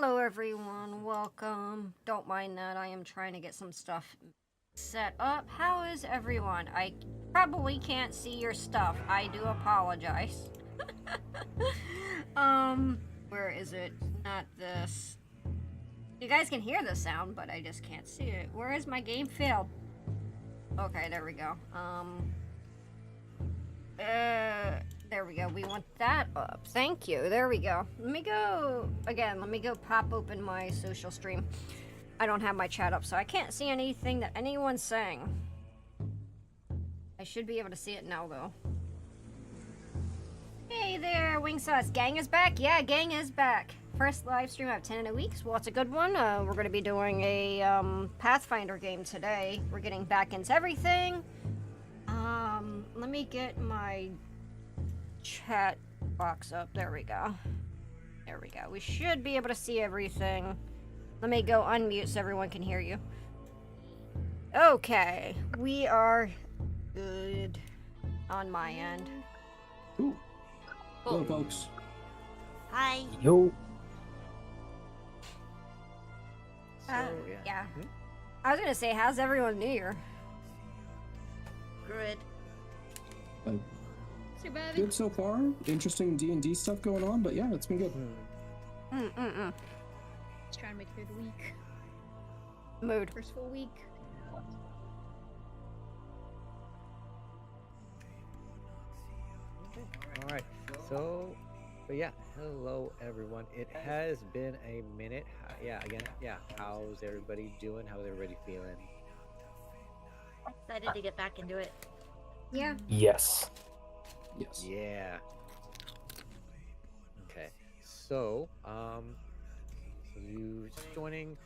Hello everyone, welcome. Don't mind that, I am trying to get some stuff set up. How is everyone? I probably can't see your stuff. I do apologize. Where is it? Not this. You guys can hear the sound, but I just can't see it. Where is my game failed? Okay, there we go. There we go. We want that up. Thank you. There we go. Let me go pop open my social stream. I don't have my chat up, so I can't see anything that anyone's saying. I should be able to see it now, though. Hey there, Wing Sauce. Gang is back? Yeah, gang is back. First live stream I've 10 in a week, well, it's a good one. We're going to be doing a Pathfinder game today. We're getting back into everything. Let me get my chat box up. There we go. There we go. We should be able to see everything. Let me go unmute so everyone can hear you. Okay, we are good on my end. Ooh. Hello, folks. Hi. Yo. Yeah. I was gonna say, how's everyone New Year? Good. Too bad. Good so far. Interesting D&D stuff going on, but yeah, it's been good. Just trying to make it through the week. Mood. First full week. All right. So yeah. Hello, everyone. It has been a minute. How's everybody doing? How's everybody feeling? Excited to get back into it. Yeah. Yes. Yes. Yeah. Okay. So, you just joining.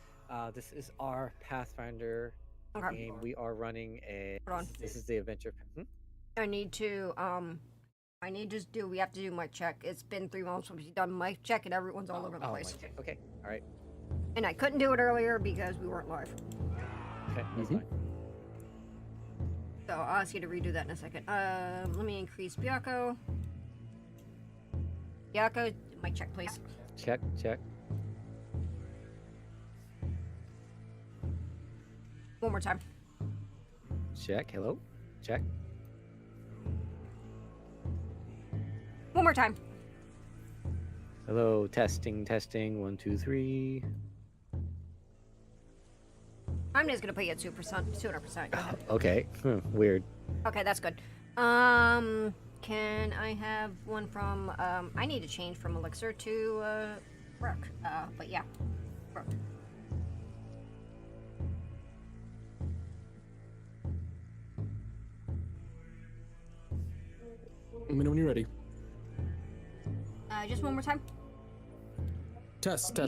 This is our Pathfinder game. We are running a. Hold on. This is the adventure. We have to do mic check. It's been 3 months since we've done mic check and everyone's all over the place. Mic check. Okay. All right. And I couldn't do it earlier because we weren't live. Okay. That's fine. So I'll ask you to redo that in a second. Let me increase Byako. Byako, mic check, please. Check. One more time. Check. Hello. Check. One more time. Hello. Testing. 1, 2, 3. I'm just gonna put you at 200%. Go ahead. Okay. Weird. Okay, that's good. Can I have one from, I need to change from Elixir to, Rook. But yeah, Rook. Let me know when you're ready. Just one more time. Test.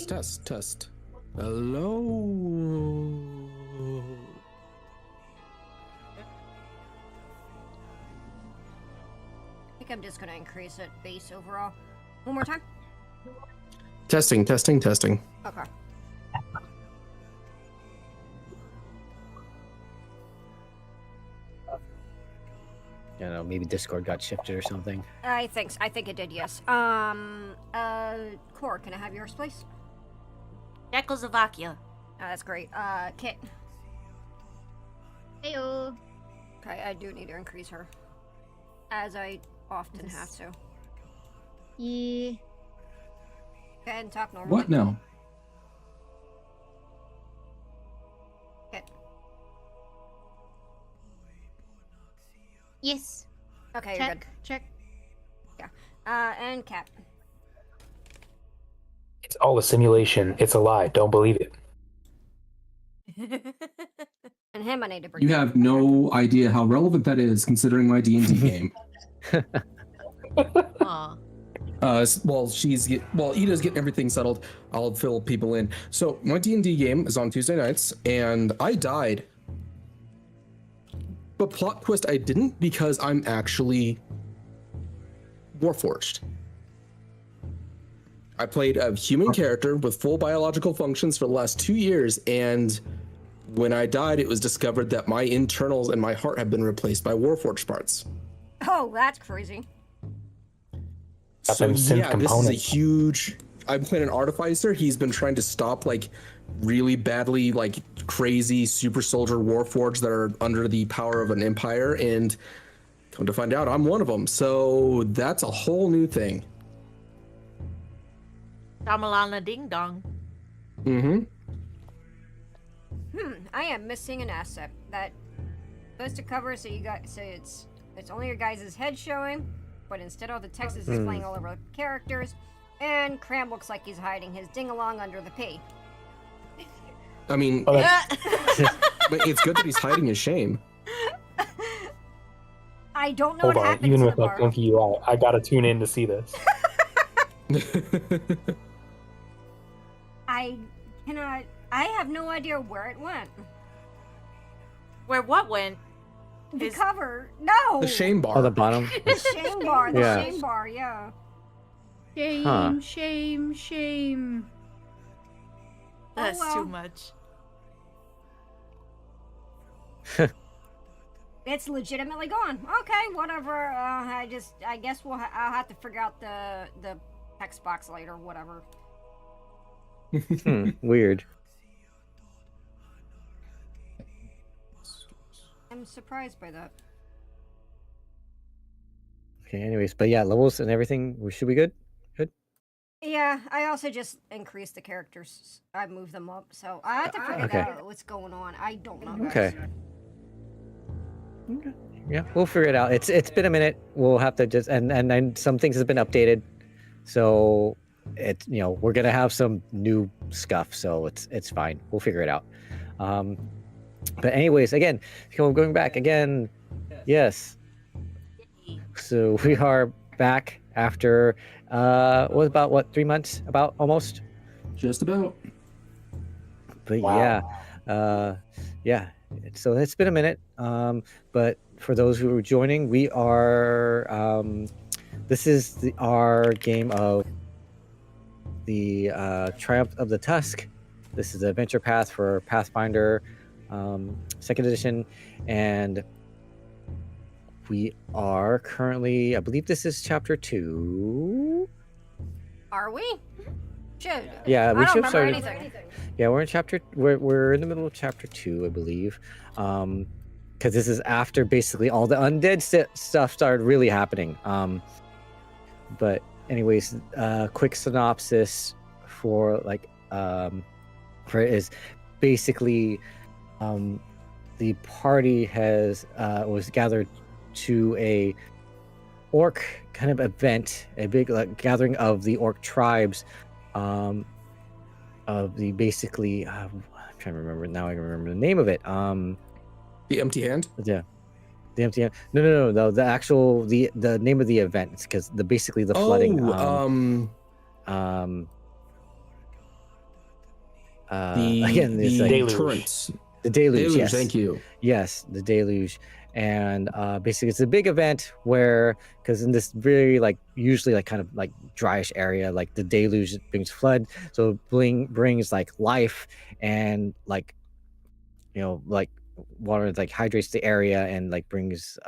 Hello. I think I'm just gonna increase it base overall. One more time. Testing. Okay. I don't know, maybe Discord got shifted or something. I think it did, yes. Core, can I have yours, please? Czechoslovakia. That's great. Kit. Heyo. Okay, I do need to increase her. As I often have to. Yeah. Go ahead and talk normally. What now? Kit. Yes. Okay, you're good. Check. Yeah. And Cap. It's all a simulation. It's a lie. Don't believe it. And him, I need to bring. You have no idea how relevant that is, considering my D&D game. Aw. Ida's getting everything settled. I'll fill people in. So my D&D game is on Tuesday nights, and I died. But plot twist, I didn't, because I'm actually Warforged. I played a human character with full biological functions for the last 2 years, and when I died, it was discovered that my internals and my heart have been replaced by Warforged parts. Oh, that's crazy. Got them synth this is a components. huge I'm playing an artificer. He's been trying to stop like really badly, like crazy super soldier warforged that are under the power of an empire, and come to find out, I'm one of them. So that's a whole new thing. Shamalana ding dong. Mm-hmm. I am missing an asset that supposed to cover so it's only your guys' head showing, but instead all the text is displaying all over the characters, and Cram looks like he's hiding his ding-along under the P. I mean, Oh, but it's good that he's hiding his shame. I don't know Hold what on, happened even to with the that bar. funky UI, I gotta tune in to see this. I have no idea where it went. Where what went? The Is- cover. No! The shame bar. Oh, the bottom. The shame bar. The Yeah. shame bar, yeah. Shame, Huh. shame, shame. That's well. too much. It's legitimately gone. Okay, whatever. I guess I'll have to figure out the text box later. Whatever. Weird. I'm surprised by that. Okay, anyways, but yeah, levels and everything, should be good? Yeah, I also just increased the characters. I moved them up, so I have to figure Okay. out what's going on. I don't know. Guys. Okay. Yeah, we'll figure it out. It's been a minute. We'll have to just and some things have been updated, so it's we're gonna have some new stuff. So it's fine. We'll figure it out. But anyways, again, going back again. Yes. So we are back after was about 3 months, about almost. Just about. But Wow. yeah. So it's been a minute. But for those who are joining, we are this is our game of the Triumph of the Tusk. This is the adventure path for Pathfinder 2nd edition, and we are currently, I believe this is chapter 2. Are we? Shoot. Yeah, we I don't should have remember started. anything. Yeah, we're in the middle of chapter 2, I believe. Because this is after basically all the undead stuff started really happening. But anyways, quick synopsis for for it is basically the party was gathered to a orc kind of event, a big gathering of the orc tribes, of the basically I'm trying to remember now. I can remember the name of it. The empty hand. Yeah, the empty hand. No. The actual the name of the event. It's because basically the flooding. Again, it's the like deluge. torrents. the deluge. Deluge, Yes. thank you. Yes, the deluge. And basically it's a big event where, because in this very usually kind of dryish area, the deluge brings flood, so it brings life and water hydrates the area and brings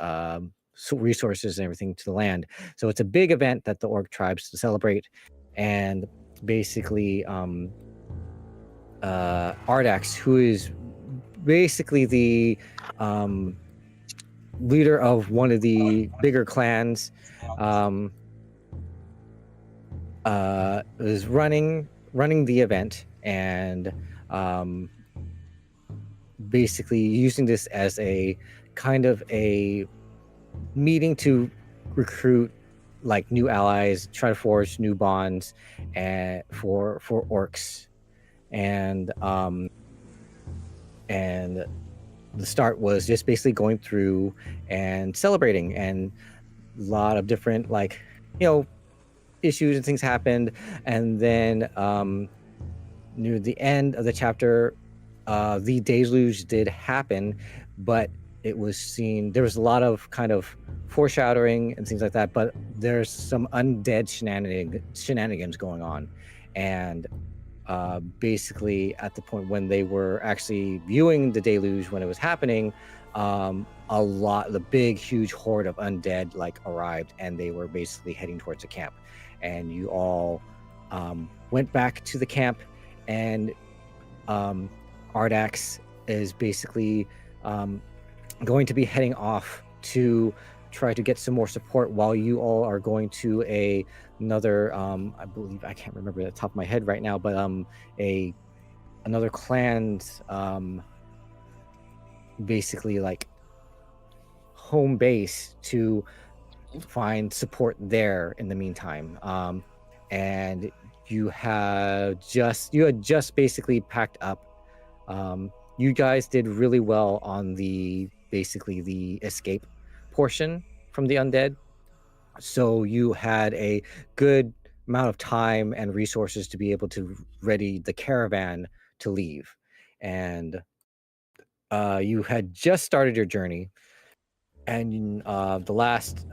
resources and everything to the land. So it's a big event that the orc tribes celebrate. And basically Ardax, who is basically the leader of one of the bigger clans, is running the event, and basically using this as a kind of a meeting to recruit new allies, try to forge new bonds for orcs. And the start was just basically going through and celebrating, and a lot of different issues and things happened. And then near the end of the chapter, the deluge did happen, but it was seen, there was a lot of kind of foreshadowing and things like that, but there's some undead shenanigans going on. And basically at the point when they were actually viewing the deluge when it was happening, the big huge horde of undead arrived, and they were basically heading towards the camp. And you all went back to the camp, and Ardax is basically going to be heading off to try to get some more support while you all are going to another I believe, I can't remember at the top of my head right now, but another clan's basically like home base to find support there in the meantime. And you had just basically packed up. You guys did really well on the escape portion from the undead, so you had a good amount of time and resources to be able to ready the caravan to leave. And you had just started your journey, and the last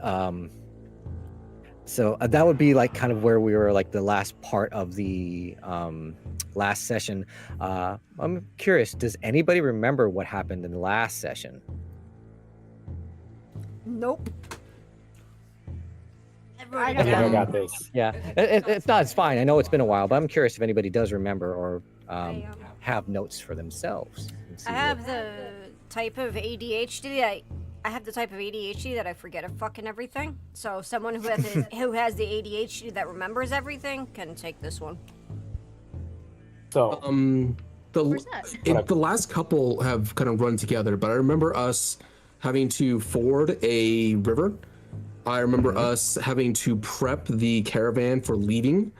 so that would be like kind of where we were, like the last part of the last session. I'm curious, does anybody remember what happened in the last session? Nope. Everybody don't I think I know. got this. Yeah, it's fine. I know it's been a while, but I'm curious if anybody does remember or have notes for themselves. and see I what- have the type of ADHD that I forget a fucking everything. So someone who has the ADHD that remembers everything can take this one. So Where's that? The last couple have kind of run together, but I remember us having to ford a river. I remember us having to prep the caravan for leaving,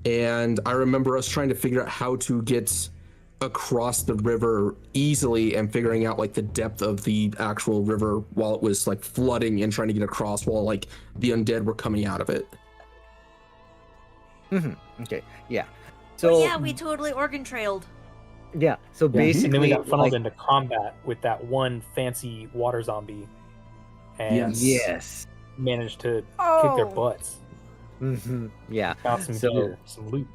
and I remember us trying to figure out how to get across the river easily and figuring out like the depth of the actual river while it was like flooding and trying to get across while like the undead were coming out of it. Okay, yeah. So So yeah, we totally Oregon trailed. yeah, so and basically, then we got funneled like, into combat with that one fancy water zombie, and yes, managed to kick their Oh. butts. yeah. Found some So- gear, some loot.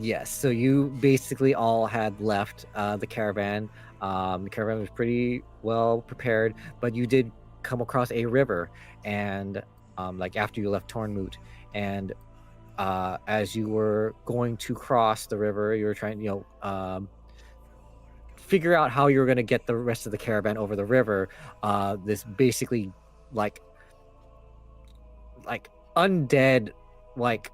Yes, so you basically all had left the caravan. The caravan was pretty well prepared, but you did come across a river, and like after you left Tornmoot, and as you were going to cross the river, you were trying, figure out how you were going to get the rest of the caravan over the river. This basically like undead, like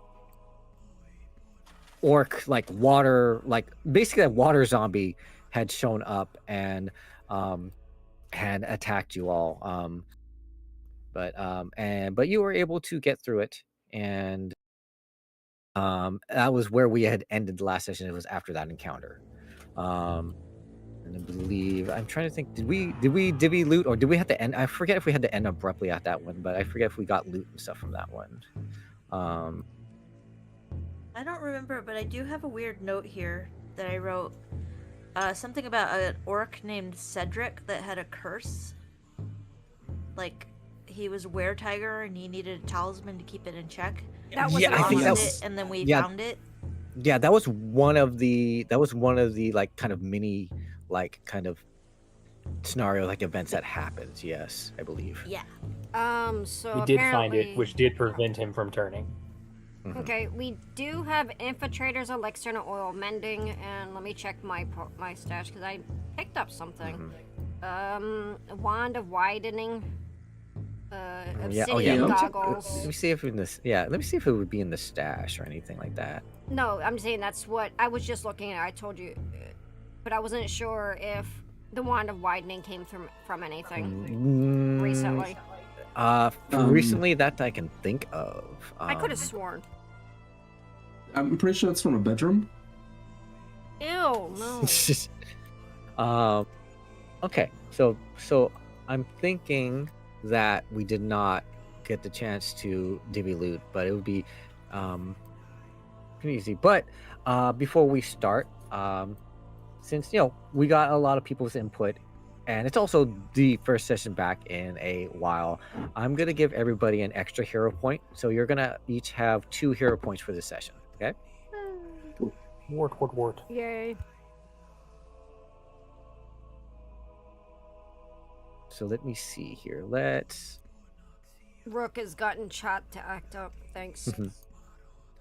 orc, like water, like basically a water zombie had shown up and had attacked you all. But you were able to get through it, and that was where we had ended the last session. It was after that encounter. And I believe, I'm trying to think, did we loot, or did we have to end? I forget if we had to end abruptly at that one, but I forget if we got loot and stuff from that one. I don't remember, but I do have a weird note here that I wrote. Something about an orc named Cedric that had a curse. Like, he was a were-tiger and he needed a talisman to keep it in check. That was Yeah, He I think lost that's- it, and then we yeah. found it. Yeah, that was one of the like kind of mini, like kind of scenario, like events that happened. Yes, I believe. Yeah. So We did find it, apparently- which did prevent him from turning. Okay, we do have infiltrators, elixir, and oil mending, and let me check my stash because I picked up something. A wand of widening, Yeah. Oh obsidian yeah. goggles. Let me see if in this. Yeah. Let me see if it would be in the stash or anything like that. No, I'm saying that's what I was just looking at. I told you, but I wasn't sure if the wand of widening came from anything recently. Recently that I can think of. I could have sworn. I'm pretty sure it's from a bedroom. Ew, no. Okay, so I'm thinking that we did not get the chance to divvy loot, but it would be pretty easy. But before we start, since we got a lot of people's input, and it's also the first session back in a while, I'm gonna give everybody an extra hero point. So you're gonna each have 2 hero points for this session. Okay. Wart. Yay. So let me see here. Let's. Rook has gotten chat to act up. Thanks.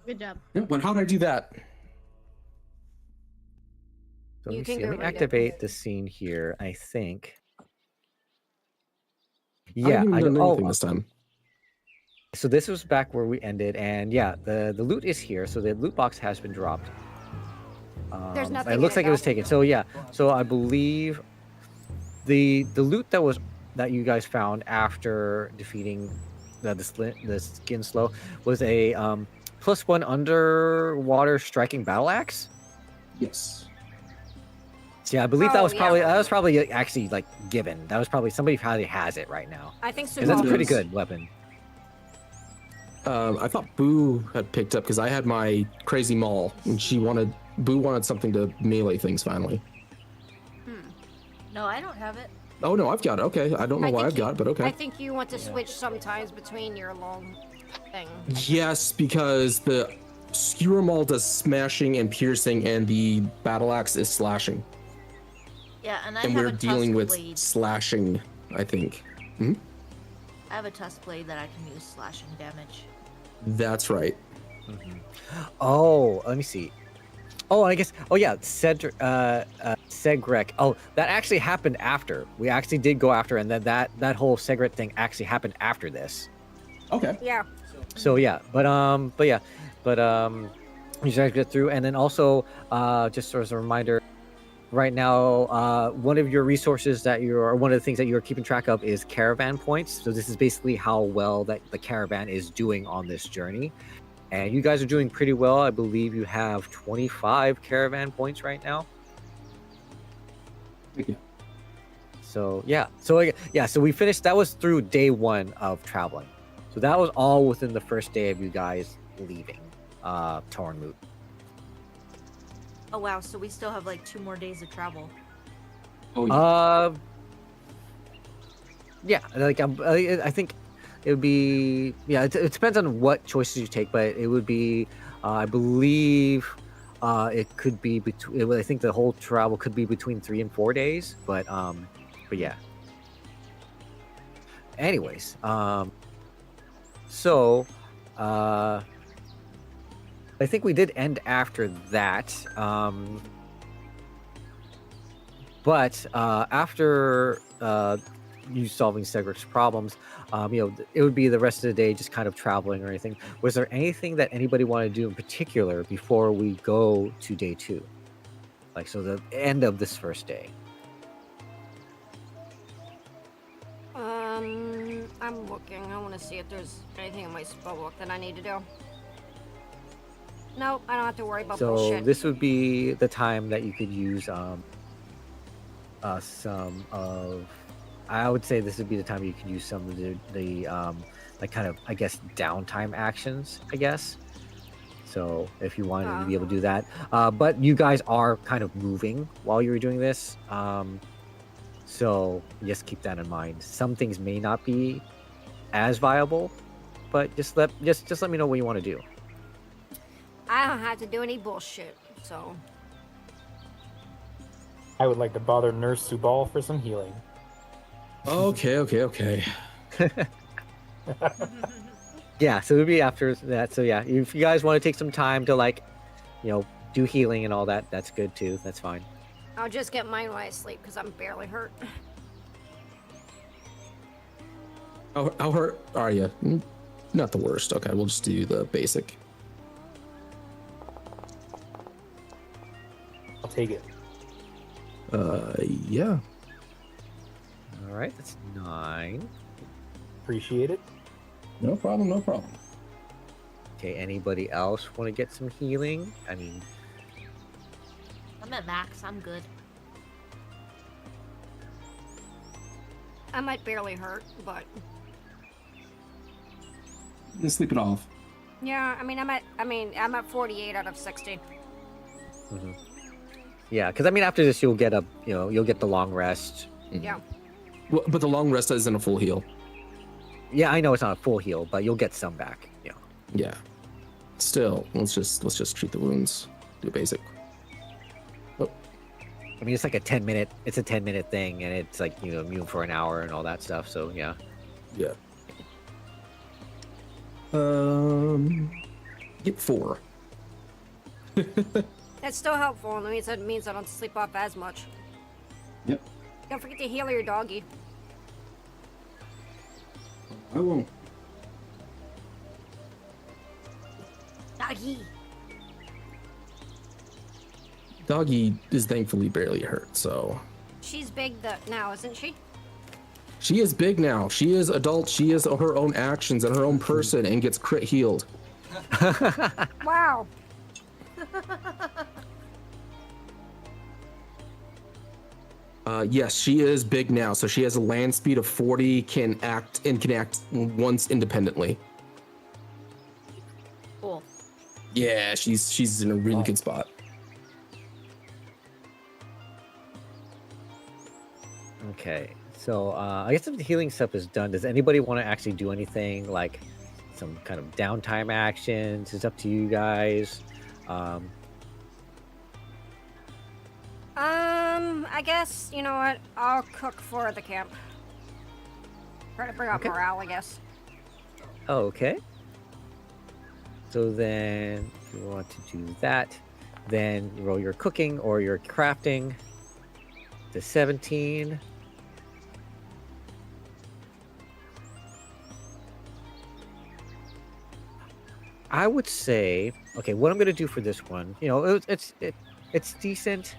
Good job. Yeah, but how did I do that? So You let me can see. go Let me read it. activate the scene here. I think. I Yeah. haven't even done oh, anything this time. so this was back where we ended, and yeah, the loot is here. So the loot box has been dropped. There's nothing It in looks it, like it was though. taken. So yeah. So I believe the loot that you guys found after defeating the skin slow was a +1 underwater striking battle axe. Yes. So yeah, I believe that Oh, was yeah. probably actually like given. That was probably somebody probably has it right now. I think Because that's a Subal pretty does. good weapon. I thought Boo had picked up because I had my crazy maul, and Boo wanted something to melee things finally. No, I don't have it. Oh no, I've got it. Okay, I don't know why think I've got it, but okay. I think you want to switch sometimes between your long thing. Yes, because the skewer maul does smashing and piercing, and the battle axe is slashing. Yeah, and I And have we're a dealing tusk with blade. slashing, I think. I have a tusk blade that I can use slashing damage. That's right. Oh, let me see. Oh, I guess. Oh yeah, Segrek. Oh, that actually happened after. We actually did go after, and then that whole Segrek thing actually happened after this. Okay. Yeah. So yeah, but you guys get through, and then also just as a reminder, right now one of your resources one of the things that you're keeping track of is caravan points. So this is basically how well that the caravan is doing on this journey, and you guys are doing pretty well. I believe you have 25 caravan points right now. Yeah. So yeah, so we finished. That was through day 1 of traveling. So that was all within the first day of you guys leaving Tornmoot. Oh wow, so we still have like 2 more days of travel. Oh yeah. Yeah, like I think it would be, yeah. It depends on what choices you take, but it would be, I believe, it could be between. I think the whole travel could be between 3 and 4 days, but yeah. Anyways, so, I think we did end after that. But after you solving Cedric's problems, it would be the rest of the day just kind of traveling or anything. Was there anything that anybody wanted to do in particular before we go to day 2? Like, so the end of this first day. I'm looking. I want to see if there's anything in my spell book that I need to do. Nope, I don't have to worry about So bullshit. this would be the time that you could use some of. I would say this would be the time you could use some of the like kind of, I guess, downtime actions, I guess. So if you wanted to be able to do that, but you guys are kind of moving while you were doing this, so just keep that in mind. Some things may not be as viable, but just let me know what you want to do. I don't have to do any bullshit, so. I would like to bother Nurse Subal for some healing. Okay. Yeah, so it would be after that. So yeah, if you guys want to take some time to do healing and all that, that's good too. That's fine. I'll just get mine when I sleep because I'm barely hurt. How hurt are you? Not the worst. Okay, we'll just do the basic. I'll take it. Yeah. All right, that's 9. Appreciate it. No problem. Okay, anybody else want to get some healing? I mean, I'm at max, I'm good. I might barely hurt, but Just sleep it off. yeah. I'm at 48 out of 60. yeah, because I mean, after this, you'll get the long rest. Yeah. Well, but the long rest isn't a full heal. Yeah, I know it's not a full heal, but you'll get some back. Yeah. Yeah. Still, let's just treat the wounds. Do basic. Oh, I mean, it's like a 10-minute thing, and it's like immune for an hour and all that stuff. So yeah. yeah. Get 4. That's still helpful. It means I don't sleep off as much. Yep. Don't forget to heal your doggy. I won't. Doggy. Doggy is thankfully barely hurt, so. She's big now, isn't she? She is big now. She is adult. She is her own actions and her own person and gets crit healed. Wow. Yes, she is big now. So she has a land speed of 40, can act once independently. Cool. Yeah, she's in a really good spot. Okay, so I guess if the healing stuff is done, does anybody want to actually do anything like some kind of downtime actions? It's up to you guys. I guess, you know what? I'll cook for the camp. Try to bring up Okay. morale, I guess. Okay. So then, if you want to do that, then you roll your cooking or your crafting. The 17. I would say, okay, what I'm gonna do for this one, you know, it's decent.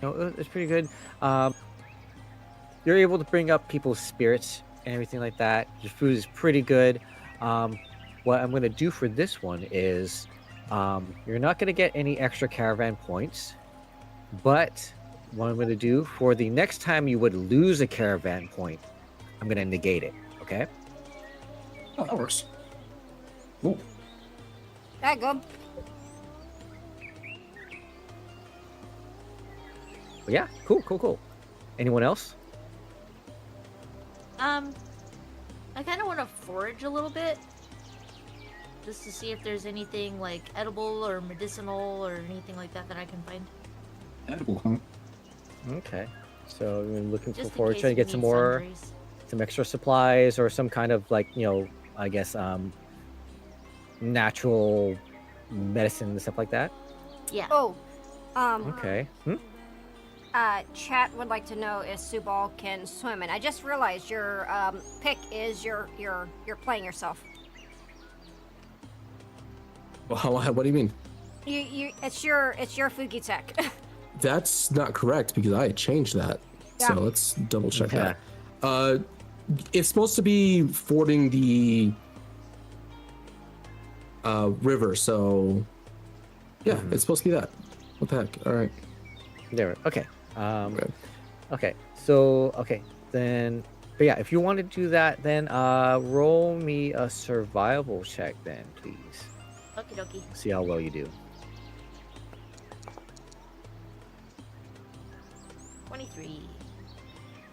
You know, it's pretty good. You're able to bring up people's spirits and everything like that. Your food is pretty good. What I'm gonna do for this one is, you're not gonna get any extra caravan points, but what I'm gonna do for the next time you would lose a caravan point, I'm gonna negate it. Okay. Oh, that works. Cool. That good. But yeah, cool. Anyone else? I kind of want to forage a little bit, just to see if there's anything like edible or medicinal or anything like that that I can find. Edible, huh? Okay. So you're looking Just in forward case trying to we get some need more, sundries. some extra supplies or some kind of like, you know, I guess natural medicine and stuff like that. Yeah. Oh, Okay. chat would like to know if Subal can swim, and I just realized your pick is you're playing yourself. Well, what do you mean? It's your Fugi tech. That's not correct because I had changed that. So Yeah. let's double check Yeah. that. It's supposed to be fording the river, so yeah, it's supposed to be that. What the heck? All right. There. Okay. Okay. Okay. So then. But yeah, if you want to do that, then roll me a survival check, then please. Okie dokie. See how well you do. 23.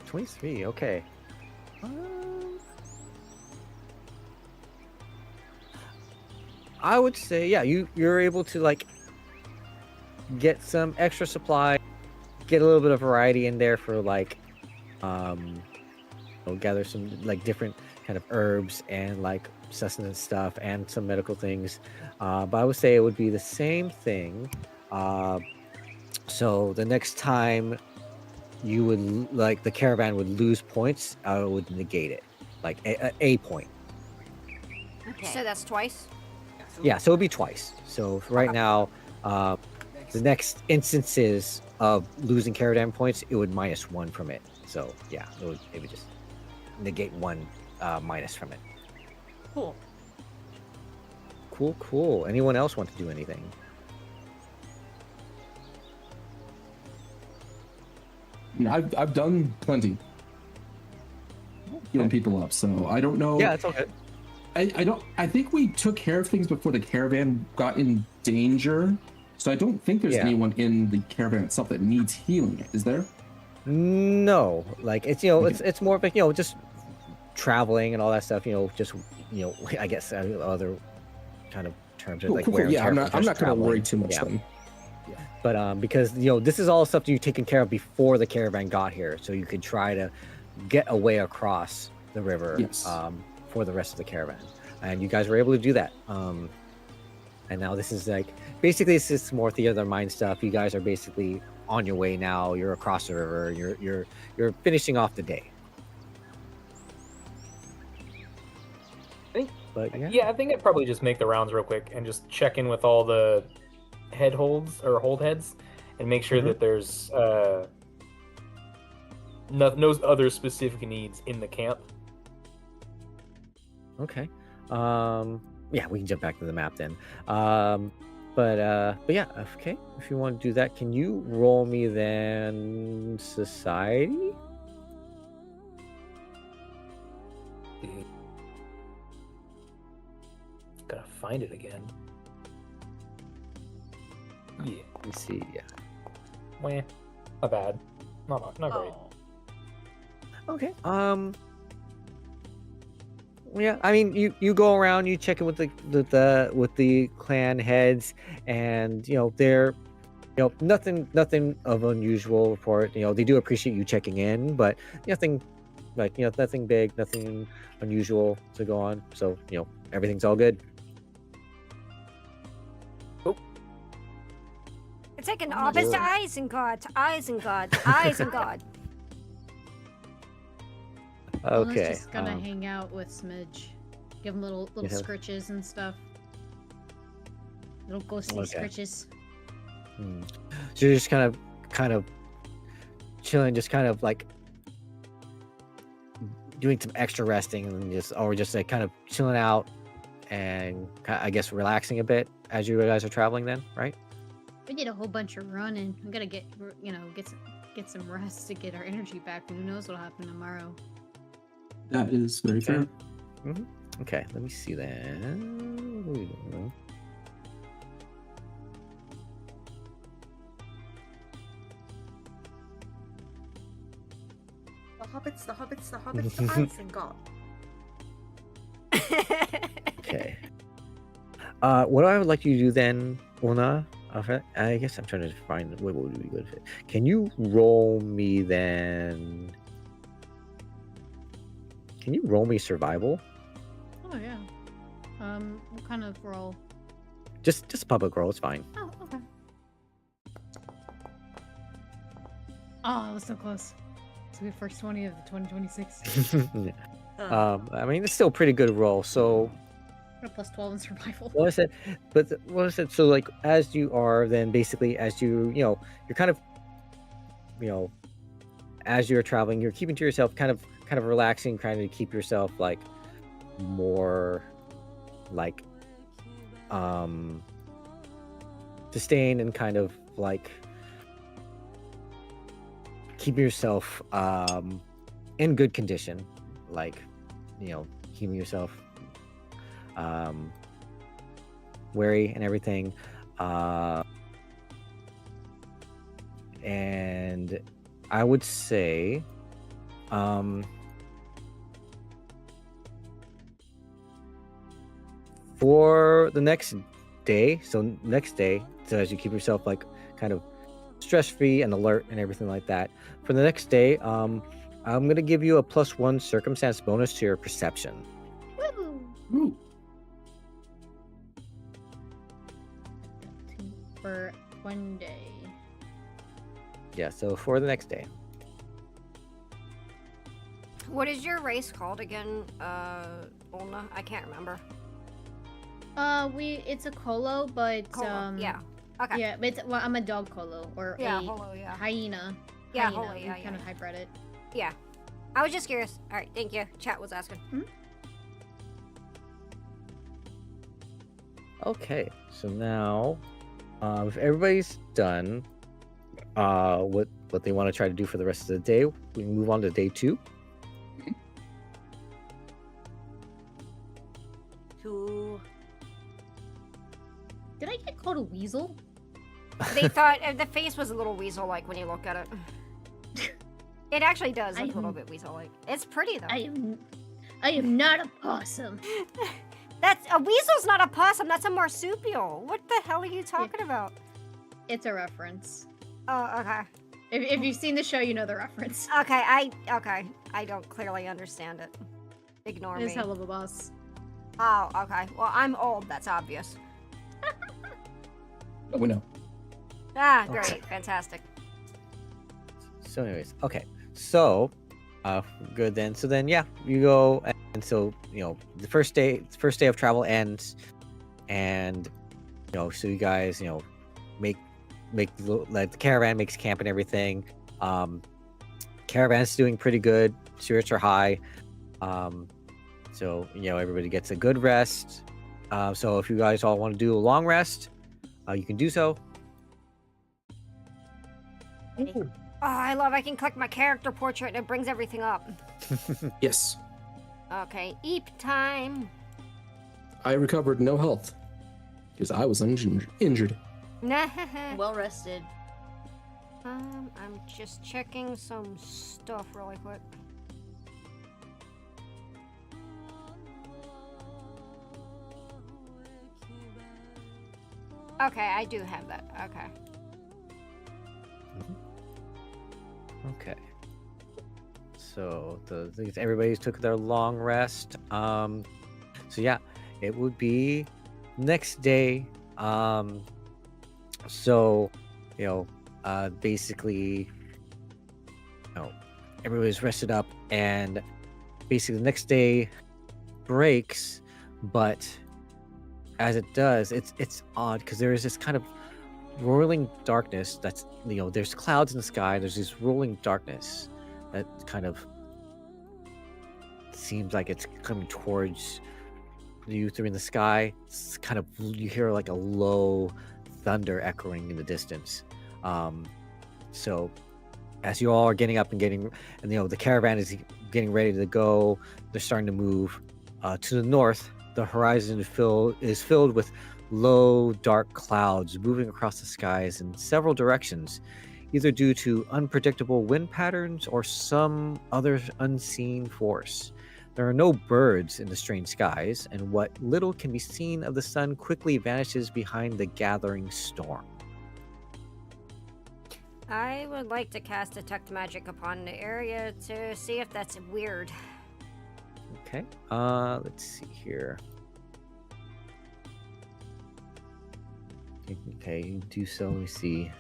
23. Okay. I would say, yeah, you're able to like get some extra supply, get a little bit of variety in there for like, gather some like different kind of herbs and like sustenance stuff and some medical things. But I would say it would be the same thing. So the next time you would like the caravan would lose points, I would negate it, like a point. Okay. So that's twice. Yeah, so it'd be twice. So for right now, the next instances of losing caravan points, it would -1 from it. So yeah, it would just negate 1 minus from it. Cool. Cool. Anyone else want to do anything? You know, I've done plenty. Healing people up, so I don't know. Yeah, it's okay. I think we took care of things before the caravan got in danger. So I don't think there's Yeah. anyone in the caravan itself that needs healing. Is there? No, like it's Okay. it's more of like just traveling and all that stuff. Just I guess other kind of terms Cool, like cool, wear cool. and Yeah, I'm tear not from just gonna worry traveling. too much Yeah. then. But because this is all stuff that you've taken care of before the caravan got here, so you could try to get a way across the river Yes. for the rest of the caravan, and you guys were able to do that. And now this is like basically this is more theater of the mind stuff. You guys are basically on your way now. You're across the river. You're finishing off the day. But Yeah, I think I'd probably just make the rounds real quick and just check in with all the head holds or hold heads and make sure that there's no other specific needs in the camp. Okay. Yeah, we can jump back to the map then. But yeah, okay. If you want to do that, can you roll me then society? Gotta find it again. Yeah. Let's see. Yeah. Wah. Not bad. Not great. Okay. Yeah, I mean, you go around, you check in with the clan heads, and they're nothing of unusual report. They do appreciate you checking in, but nothing nothing big, nothing unusual to go on. So everything's all good. It's like an office to Isengard, to Isengard, to Isengard. Okay. Let's just gonna hang out with Smidge. Give him little scritches and stuff. Little ghostly scritches. So you're just kind of chilling, just kind of like doing some extra resting, and just like kind of chilling out and I guess relaxing a bit as you guys are traveling. Then, right? We did a whole bunch of running. We gotta get some rest to get our energy back. Who knows what'll happen tomorrow? That is very fair. Okay, let me see then. What are we doing? The hobbits, the Isengard. Okay. What I would like you to do then, Una, I guess I'm trying to find what would be good fit. Can you roll me then? Can you roll me survival? Oh yeah. What kind of roll? Just public roll, it's fine. Oh, okay. Oh, I was so close. To be first 20 of the 2026. I mean, it's still a pretty good roll. So Got a plus 12 in survival. what is it? But what is it? So like, as you are then basically as you're kind of, as you're traveling, you're keeping to yourself, kind of relaxing, trying to keep yourself like more like sustained and kind of like keep yourself in good condition, like keeping yourself wary and everything, and I would say for the next day, so as you keep yourself like kind of stress-free and alert and everything like that, for the next day, I'm gonna give you a +1 circumstance bonus to your perception. Ooh. For one day. Yeah, so for the next day. What is your race called again, Olna? I can't remember. It's a colo, but Colo, yeah. Okay. yeah, but I'm a dog colo or Yeah, a holo, yeah. hyena. Yeah, hyena. holo, yeah, We yeah, kind of yeah. hybrid it. Yeah. I was just curious. All right, thank you. Chat was asking. Okay, so now, if everybody's done, what they want to try to do for the rest of the day, we can move on to day 2. Did I get called a weasel? They thought the face was a little weasel-like when you look at it. It actually does look a little bit weasel-like. It's pretty though. I am not a possum. That's a weasel's not a possum. That's a marsupial. What the hell are you talking about? It's a reference. Oh, okay. If you've seen the show, you know the reference. Okay, I don't clearly understand it. Ignore me. It's hell of a boss. Oh, okay. Well, I'm old. That's obvious. Oh, we know. Ah, great. Okay. Fantastic. So, anyways, okay. So, good then. So then, yeah, you go, and so the first day of travel ends, and so you guys, make like the caravan makes camp and everything. Caravan's doing pretty good. Spirits are high. So everybody gets a good rest. So if you guys all want to do a long rest, you can do so. Oh, I can click my character portrait and it brings everything up. Yes. Okay, eep time. I recovered no health because I was injured. Well rested. I'm just checking some stuff really quick. Okay, I do have that. Okay. Okay. So everybody took their long rest. So yeah, it would be next day. So basically, everybody's rested up, and basically the next day breaks, but as it does, it's odd because there is this kind of rolling darkness that's there's clouds in the sky, there's this rolling darkness that kind of seems like it's coming towards you through in the sky. It's kind of, you hear like a low thunder echoing in the distance. So as you all are getting up and the caravan is getting ready to go, they're starting to move to the north. The horizon is filled with low, dark clouds moving across the skies in several directions, either due to unpredictable wind patterns or some other unseen force. There are no birds in the strange skies, and what little can be seen of the sun quickly vanishes behind the gathering storm. I would like to cast Detect Magic upon the area to see if that's weird. Okay, let's see here. Okay, you do so. Let me see.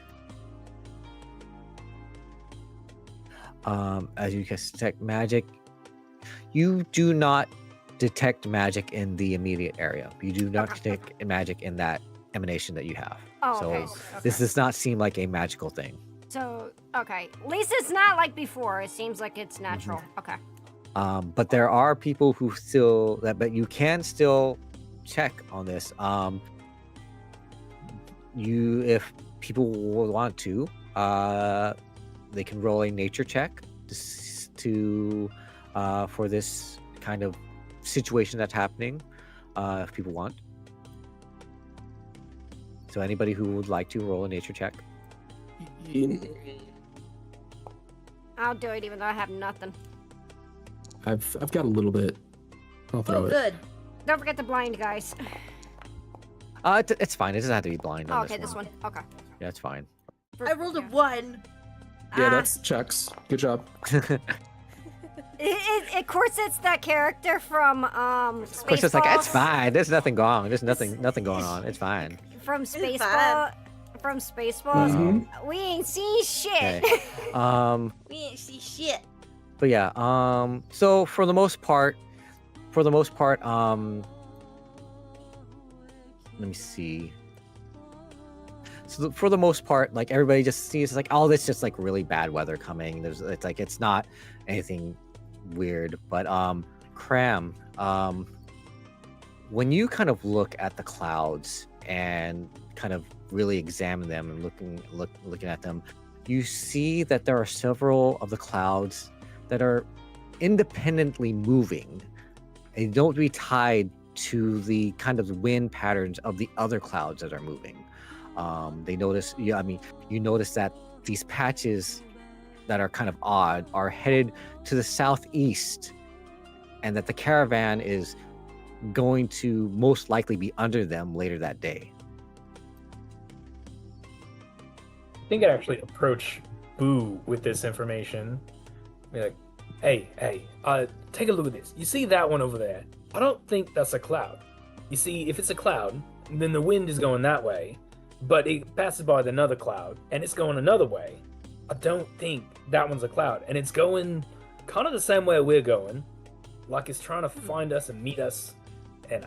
As you cast Detect Magic, you do not detect magic in the immediate area. You do not detect magic in that emanation that you have. Oh, So okay. this does not seem like a magical thing. So, okay. At least it's not like before. It seems like it's natural. Okay. But there are people who but you can still check on this. If people want to, they can roll a nature check to for this kind of situation that's happening, if people want. So anybody who would like to roll a nature check. I'll do it even though I have nothing. I've got a little bit. I'll throw it. Good. Don't forget the blind, guys. It's fine. It doesn't have to be blind on Okay, this one. Okay. Yeah, it's fine. I rolled a 1. Yeah, that's checks. Good job. Of course, it's that character from Spaceballs. Of course, it's like, it's fine. There's nothing wrong. There's nothing going on. It's fine. From fine. Spaceball. From Spaceballs. Mhm. We ain't seen shit. Okay. We ain't see shit. But yeah, so for the most part, let me see. So for the most part, like everybody just sees like, oh, that's just like really bad weather coming. It's not anything weird. But Cram, when you kind of look at the clouds and kind of really examine them and looking at them, you see that there are several of the clouds that are independently moving and don't be tied to the kind of wind patterns of the other clouds that are moving. You notice that these patches that are kind of odd are headed to the southeast, and that the caravan is going to most likely be under them later that day. I think I'd actually approach Boo with this information. Be like, hey, take a look at this. You see that one over there? I don't think that's a cloud. You see, if it's a cloud, then the wind is going that way. but it passes by another cloud, and it's going another way. I don't think that one's a cloud, and it's going kind of the same way we're going, like it's trying to find us and meet us, and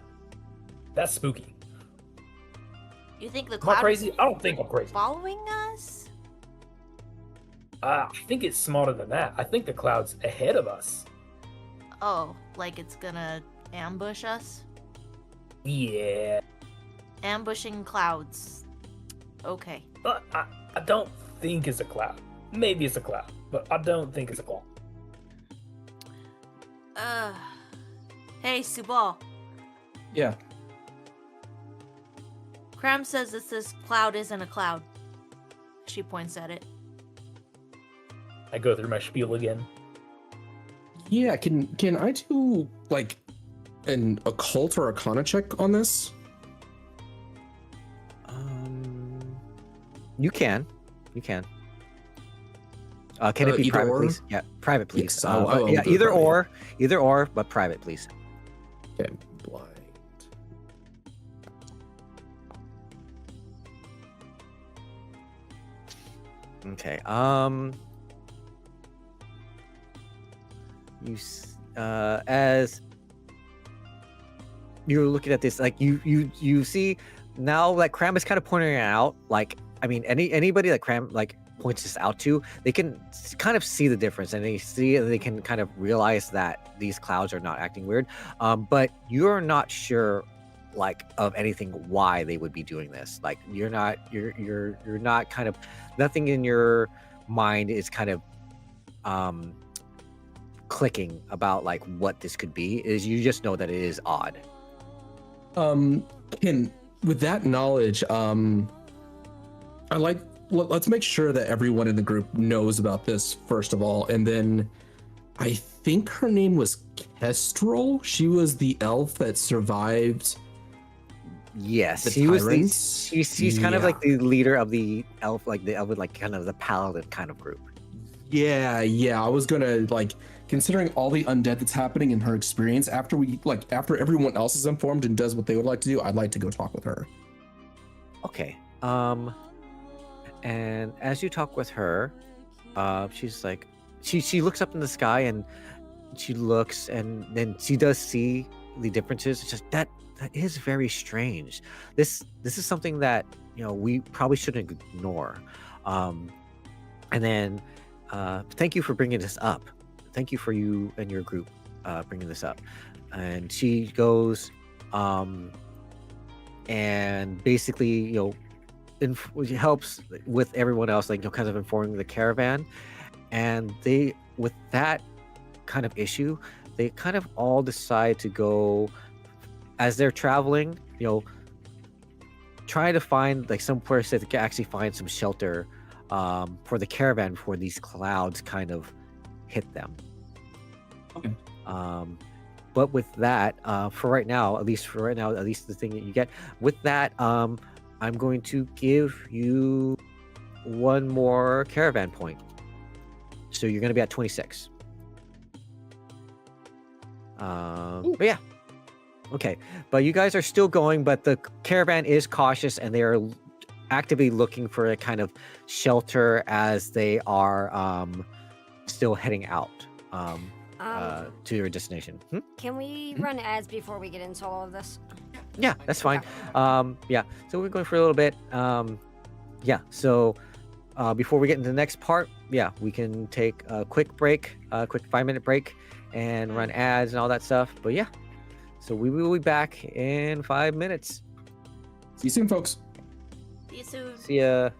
that's spooky. You think the Am I cloud crazy? is I don't think I'm crazy. following us? I think it's smarter than that. I think the cloud's ahead of us. Oh, like it's gonna ambush us? Yeah, Ambushing clouds. Okay. but I don't think it's a cloud. Maybe it's a cloud, but I don't think it's a cloud. Hey, Subal. Yeah. Cram says that this cloud isn't a cloud. She points at it. I go through my spiel again. Yeah, can I do like an occult or arcana check on this? You can. Can it be Either private, or? please? Yeah, private, please. Yes, I'll yeah, do it either private, or, but private, please. Okay, blind. Okay. As you're looking at this, like you see now, like Cram is kind of pointing it out. Like, I mean, anybody that Cram like points this out to, they can kind of see the difference, and they can kind of realize that these clouds are not acting weird. But you're not sure like of anything why they would be doing this. Like you're not kind of, nothing in your mind is kind of clicking about like what this could be. Is you just know that it is odd. With that knowledge, let's make sure that everyone in the group knows about this first of all, and then I think her name was Kestrel. She was the elf that survived. Yes, The she was tyrants? she's kind of Yeah. like the leader of the elf, like the elf with like kind of the paladin kind of group. Yeah, I was gonna like, considering all the undead that's happening in her experience, after everyone else is informed and does what they would like to do, I'd like to go talk with her. Okay. And as you talk with her, she's like, she looks up in the sky and she looks, and then she does see the differences. It's just that is very strange. This is something that, you know, we probably shouldn't ignore. And then thank you for bringing this up. Thank you for you and your group bringing this up. And she goes and basically, you know, helps with everyone else, like, you know, kind of informing the caravan. And they, with that kind of issue, they kind of all decide to go, as they're traveling, you know, trying to find like some place that they can actually find some shelter for the caravan before these clouds kind of hit them. Okay. But with that, for right now, at least the thing that you get with that, I'm going to give you one more caravan point. So you're going to be at 26. But yeah. Okay. But you guys are still going, but the caravan is cautious and they are actively looking for a kind of shelter as they are still heading out to your destination. Can we run ads before we get into all of this? Yeah, that's fine. Yeah, so we're going for a little bit. Yeah, so before we get into the next part, yeah, we can take a quick break, a quick 5-minute break, and run ads and all that stuff. But yeah, so we will be back in 5 minutes. See you soon, folks. See you soon. See ya.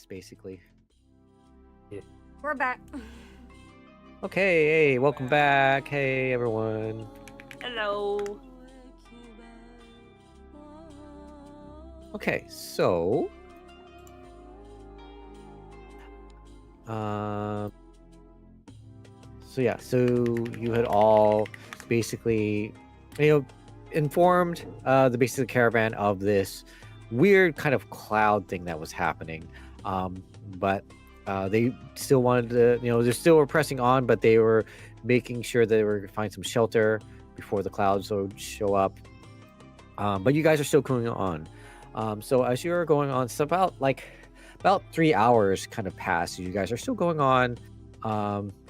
basically. We're back. Okay, hey, welcome back. Hey, everyone. Hello. Okay, so so you had all basically, informed the base of the caravan of this weird kind of cloud thing that was happening, but they still wanted to, they still were pressing on, but they were making sure that they were going to find some shelter before the clouds would show up. But you guys are still going on. So as you're going on, it's about 3 hours kind of pass. You guys are still going on.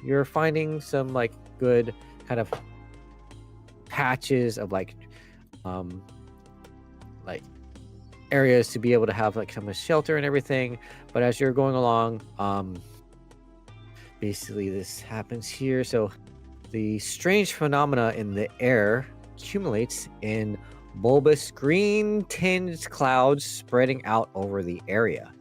You're finding some good kind of patches of areas to be able to have some shelter and everything. But as you're going along, basically this happens here. So the strange phenomena in the air accumulates in bulbous green tinged clouds spreading out over the area,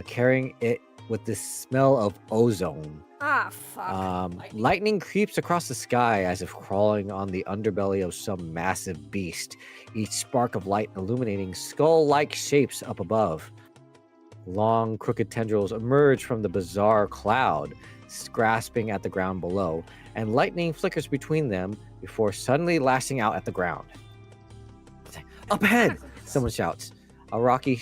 carrying it with the smell of ozone. Ah, fuck. Lightning creeps across the sky as if crawling on the underbelly of some massive beast, each spark of light illuminating skull-like shapes up above. Long, crooked tendrils emerge from the bizarre cloud, grasping at the ground below, and lightning flickers between them before suddenly lashing out at the ground. Up ahead! Someone shouts. A rocky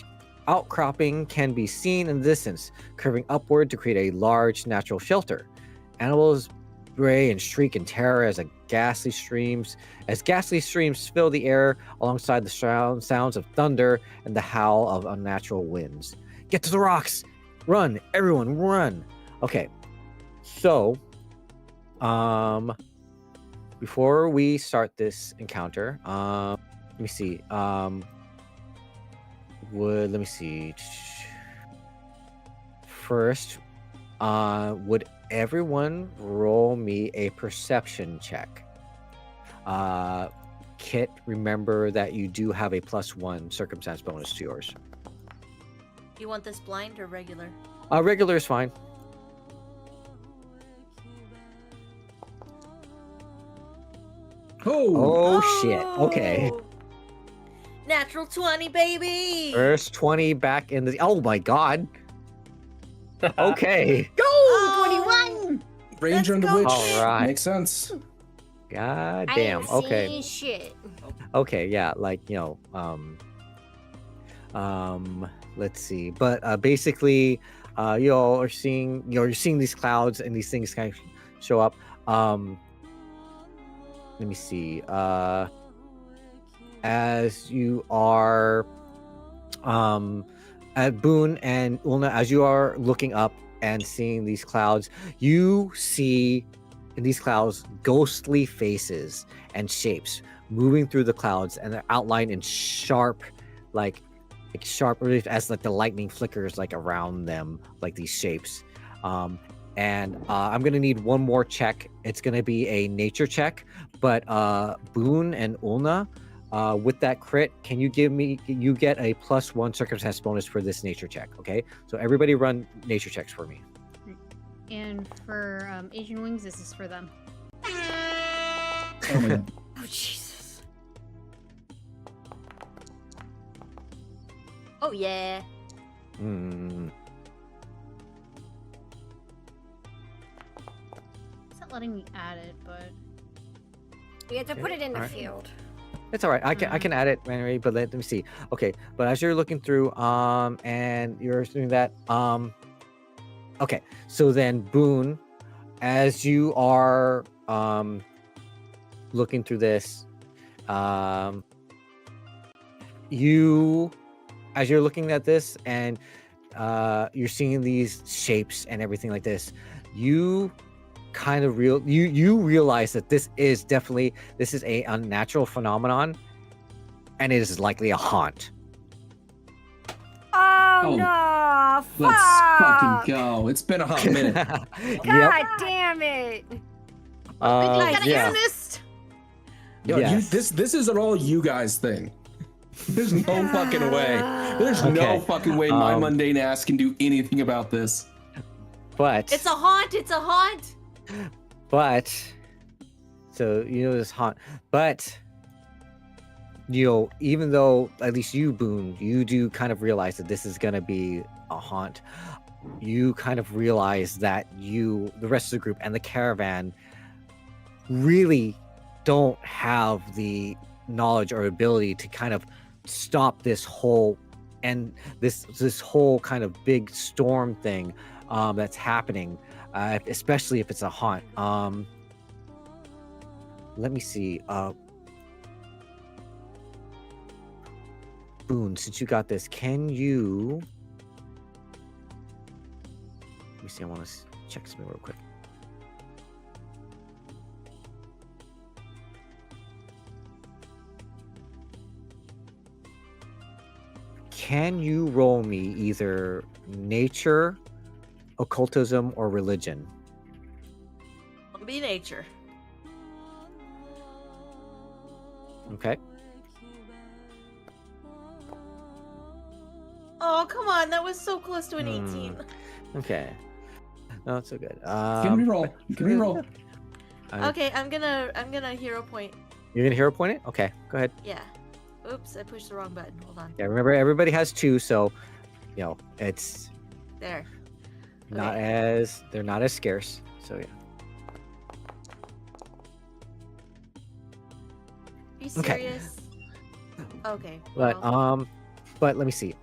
outcropping can be seen in the distance, curving upward to create a large natural shelter. Animals bray and shriek in terror as ghastly streams fill the air alongside the sounds of thunder and the howl of unnatural winds. Get to the rocks! Run! Everyone, run! Okay, so, before we start this encounter, let me see. Let me see. First, would everyone roll me a perception check? Kit, remember that you do have a +1 circumstance bonus to yours. You want this blind or regular? Regular is fine. Oh shit. Okay. Natural 20, baby! First 20 back in the. Oh my god. Okay. Oh, 21! Ranger and the Let's witch. go. All right. Makes sense. God I damn. ain't Okay. seen shit. Okay. Yeah. Let's see. But basically, you all are seeing. You're seeing these clouds and these things kind of show up. Let me see. As you are, at Boone and Ulna, as you are looking up and seeing these clouds, you see in these clouds ghostly faces and shapes moving through the clouds, and they're outlined in sharp, sharp relief as the lightning flickers around them, these shapes. And I'm gonna need one more check. It's gonna be a nature check, but Boone and Ulna, with that crit, can you get a +1 circumstance bonus for this nature check? Okay, so everybody run nature checks for me. And for Asian Wings, this is for them. Oh my god. Oh, Jesus. Oh, yeah. It's not letting me add it, but You have to put it in the Alright. field. It's all right. I can add it anyway, but let me see. Okay, but as you're looking through, and you're doing that, okay. So then, Boone, as you are looking through this, as you're looking at this, and you're seeing these shapes and everything like this, you kind of you realize that this is a unnatural phenomenon, and it is likely a haunt. Oh, no! Fuck! Let's fucking go. It's been a hot minute. God damn it! I got yeah. missed. Yo, Yes. this is an all you guys thing. There's no fucking way. There's no Okay, fucking way my um, mundane ass can do anything about this. But It's a haunt. It's a haunt. But so this haunt, but even though at least you, Boone, you do kind of realize that this is gonna be a haunt. You kind of realize that the rest of the group and the caravan really don't have the knowledge or ability to kind of stop this whole this whole kind of big storm thing that's happening, especially if it's a haunt. Let me see. Boone, since you got this, can you? Let me see. I want to check something real quick. Can you roll me either nature, occultism, or religion? It'll be nature. Okay. Oh, come on. That was so close to an 18. Okay. No, it's so good. Can we roll? Can we roll? Okay, I'm gonna hero point. You're gonna hero point it? Okay, go ahead. Yeah. Oops, I pushed the wrong button. Hold on. Yeah, remember everybody has 2, so it's There. not Okay. they're not as scarce. So yeah. Are you Okay. serious? Okay. But well, but let me see.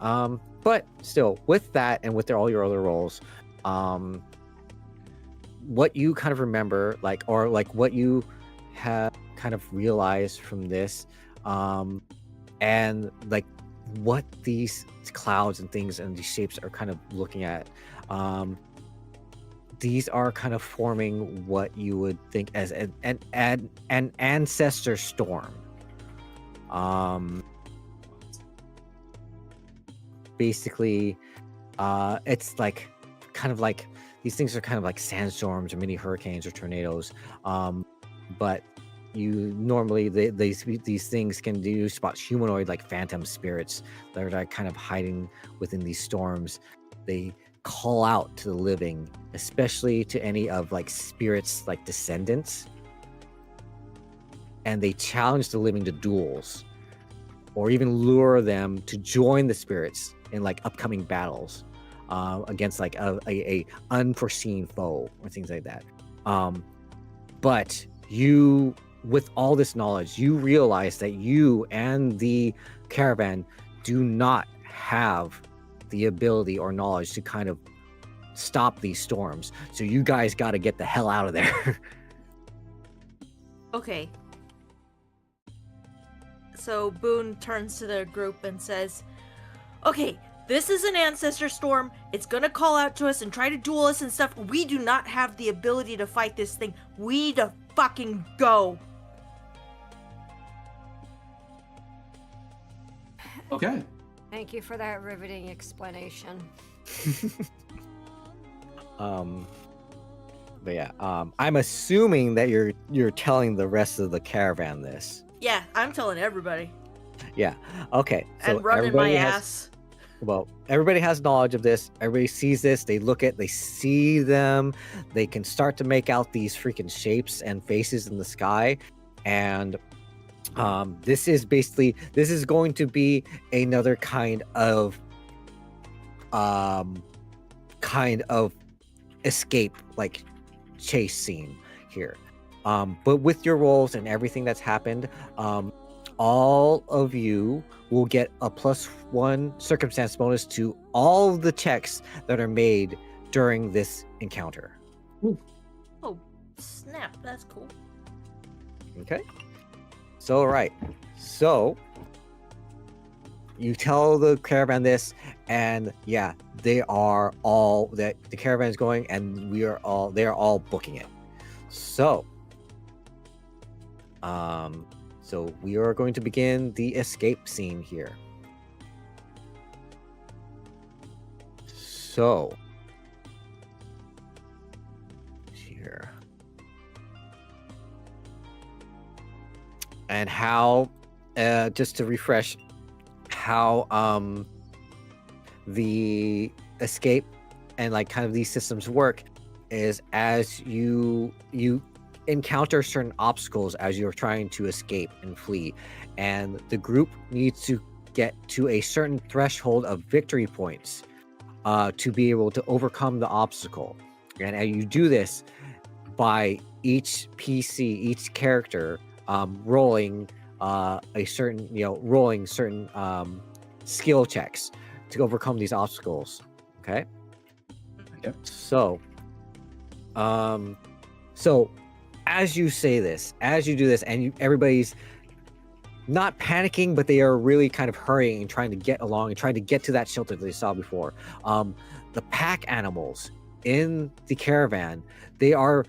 But still, with that and with all your other roles, what you kind of remember, what you have kind of realized from this, and like what these clouds and things and these shapes are kind of looking at, these are kind of forming what you would think as an ancestor storm. Basically, it's like kind of like these things are kind of like sandstorms or mini hurricanes or tornadoes. But you normally these things can do spot humanoid like phantom spirits that are like kind of hiding within these storms. They call out to the living, especially to any of like spirits like descendants, and they challenge the living to duels or even lure them to join the spirits in like upcoming battles against like a unforeseen foe or things like that. But you, with all this knowledge, you realize that you and the caravan do not have the ability or knowledge to kind of stop these storms. So you guys got to get the hell out of there. okay. So Boone turns to the group and says, okay, this is an ancestor storm. It's gonna call out to us and try to duel us and stuff. We do not have the ability to fight this thing. We need to fucking go. Okay. Thank you for that riveting explanation. But yeah, I'm assuming that you're telling the rest of the caravan this. Yeah, I'm telling everybody. Yeah. Okay. So And running my everybody has, ass. well, everybody has knowledge of this. Everybody sees this. They look at, they see them. They can start to make out these freaking shapes and faces in the sky. And this is going to be another kind of escape, like chase scene here. But with your rolls and everything that's happened, all of you will get a +1 circumstance bonus to all of the checks that are made during this encounter. Oh, snap. That's cool. Okay. So, right. So, you tell the caravan this, and yeah, the caravan is going, and they are all booking it. So, so we are going to begin the escape scene here. So, here. And how, just to refresh, how the escape and like kind of these systems work is as you encounter certain obstacles as you're trying to escape and flee, and the group needs to get to a certain threshold of victory points to be able to overcome the obstacle. And you do this by each character rolling rolling certain skill checks to overcome these obstacles. Okay. Yep. So as you say this, as you do this, and everybody's not panicking, but they are really kind of hurrying and trying to get along and trying to get to that shelter that they saw before. The pack animals in the caravan, they are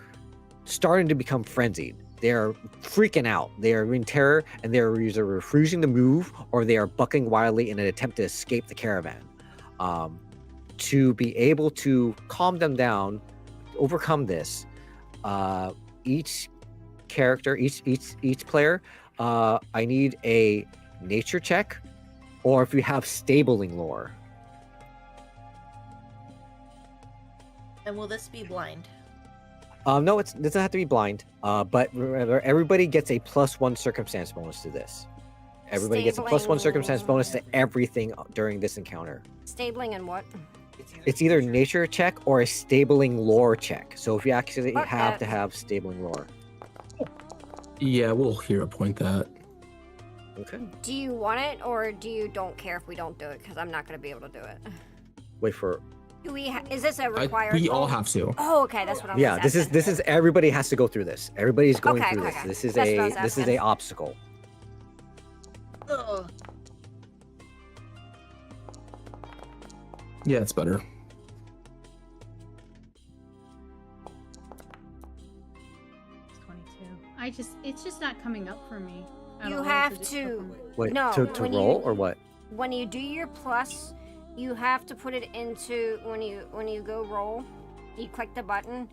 starting to become frenzied. They're freaking out. They are in terror, and they're either refusing to move or they are bucking wildly in an attempt to escape the caravan. To be able to calm them down, overcome this, each character, each player, I need a nature check, or if you have stabling lore. And will this be blind? No, it doesn't have to be blind. But remember, everybody gets a +1 circumstance bonus to this. Everybody gets a +1 circumstance bonus to everything during this encounter. Stabling and what? It's either nature check or a stabling lore check. So if you actually Fuck have that. to have stabling lore. Yeah, we'll hero point that. Okay. Do you want it, or do you don't care if we don't do it? Because I'm not going to be able to do it. Wait for. Do we? Is this a required? We all roll? have to. Oh, okay, that's what I'm. Yeah, this is everybody has to go through this. Everybody's going Okay, through okay. this. This is That's what I was this is asking. a obstacle. Ugh. Yeah, it's better. It's 22. It's just not coming up for me. I You don't know, have so just to- open it. Wait, No, to when roll you- or what? When you do your plus, you have to put it into when you go roll. You click the button.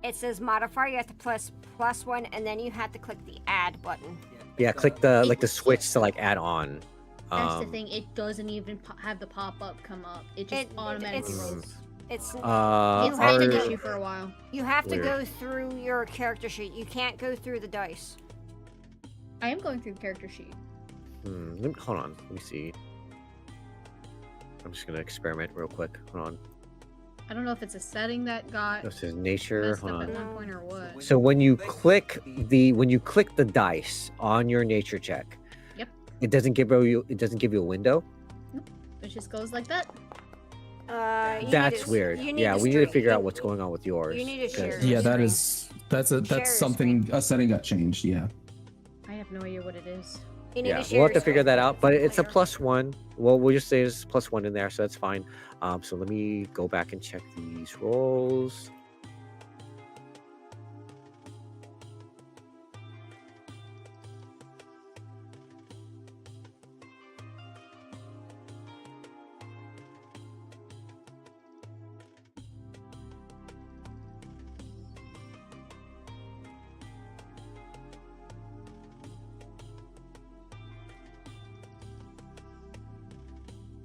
It says modifier. You have to plus one, and then you have to click the add button. Yeah, click the switch to like add on. That's the thing. It doesn't even have the pop-up come up. It just automatically it's- rolls. It's It's have been to an do- issue for a while. you have to Weird. go through your character sheet. You can't go through the dice. I am going through the character sheet. Hold on. Let me see. I'm just gonna experiment real quick. Hold on. I don't know if it's a setting that got This is nature. messed Hold up at on. one point or what. So when you click the dice on your nature check, Yep. it doesn't give you a window. It just goes like that. You That's need to- weird. you Yeah, to we need to stream- figure out what's going on with yours. You need to 'cause- share. Yeah, Screen. that's Share something, a setting got changed. Yeah. I have no idea what it is. You need Yeah, to share we'll have to your figure screen that with out. But it's a player. +1. Well, we'll just say it's +1 in there, so that's fine. So let me go back and check these rolls.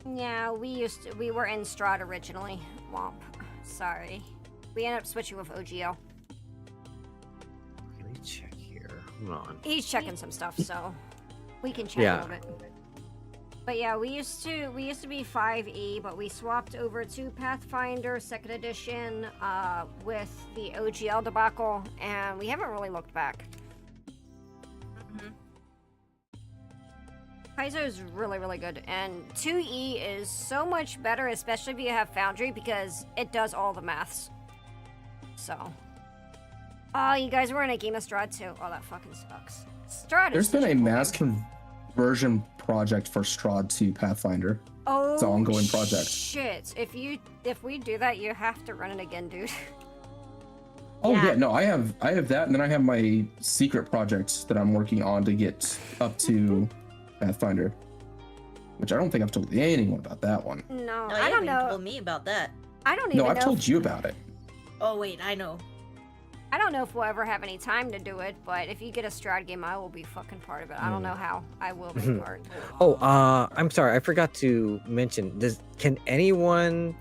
Yeah, we were in Strahd originally. Womp. Sorry. We ended up switching with OGL. Let me check here. Hold on. He's checking some stuff, so we can chat Yeah. a little bit. But yeah, we used to be 5e, but we swapped over to Pathfinder 2nd edition with the OGL debacle, and we haven't really looked back. Kaizo is really, really good, and 2e is so much better, especially if you have Foundry, because it does all the maths. So. Oh, you guys were in a game of Strahd too. Oh, that fucking sucks. Strahd There's is been such a cool mass game. conversion project for Strahd to Pathfinder. Oh, It's an ongoing project. Shit! If we do that, you have to run it again, dude. Oh Yeah. yeah, no, I have that, and then I have my secret project that I'm working on to get up to Pathfinder, which I don't think I've told anyone about that one. No, No, I you don't haven't know. told me about that. I don't even No, know. I've told you about it. Oh wait, I know. I don't know if we'll ever have any time to do it, but if you get a strat game, I will be fucking part of it. I don't know how. I will be part. Oh, I'm sorry, I forgot to mention. Does anybody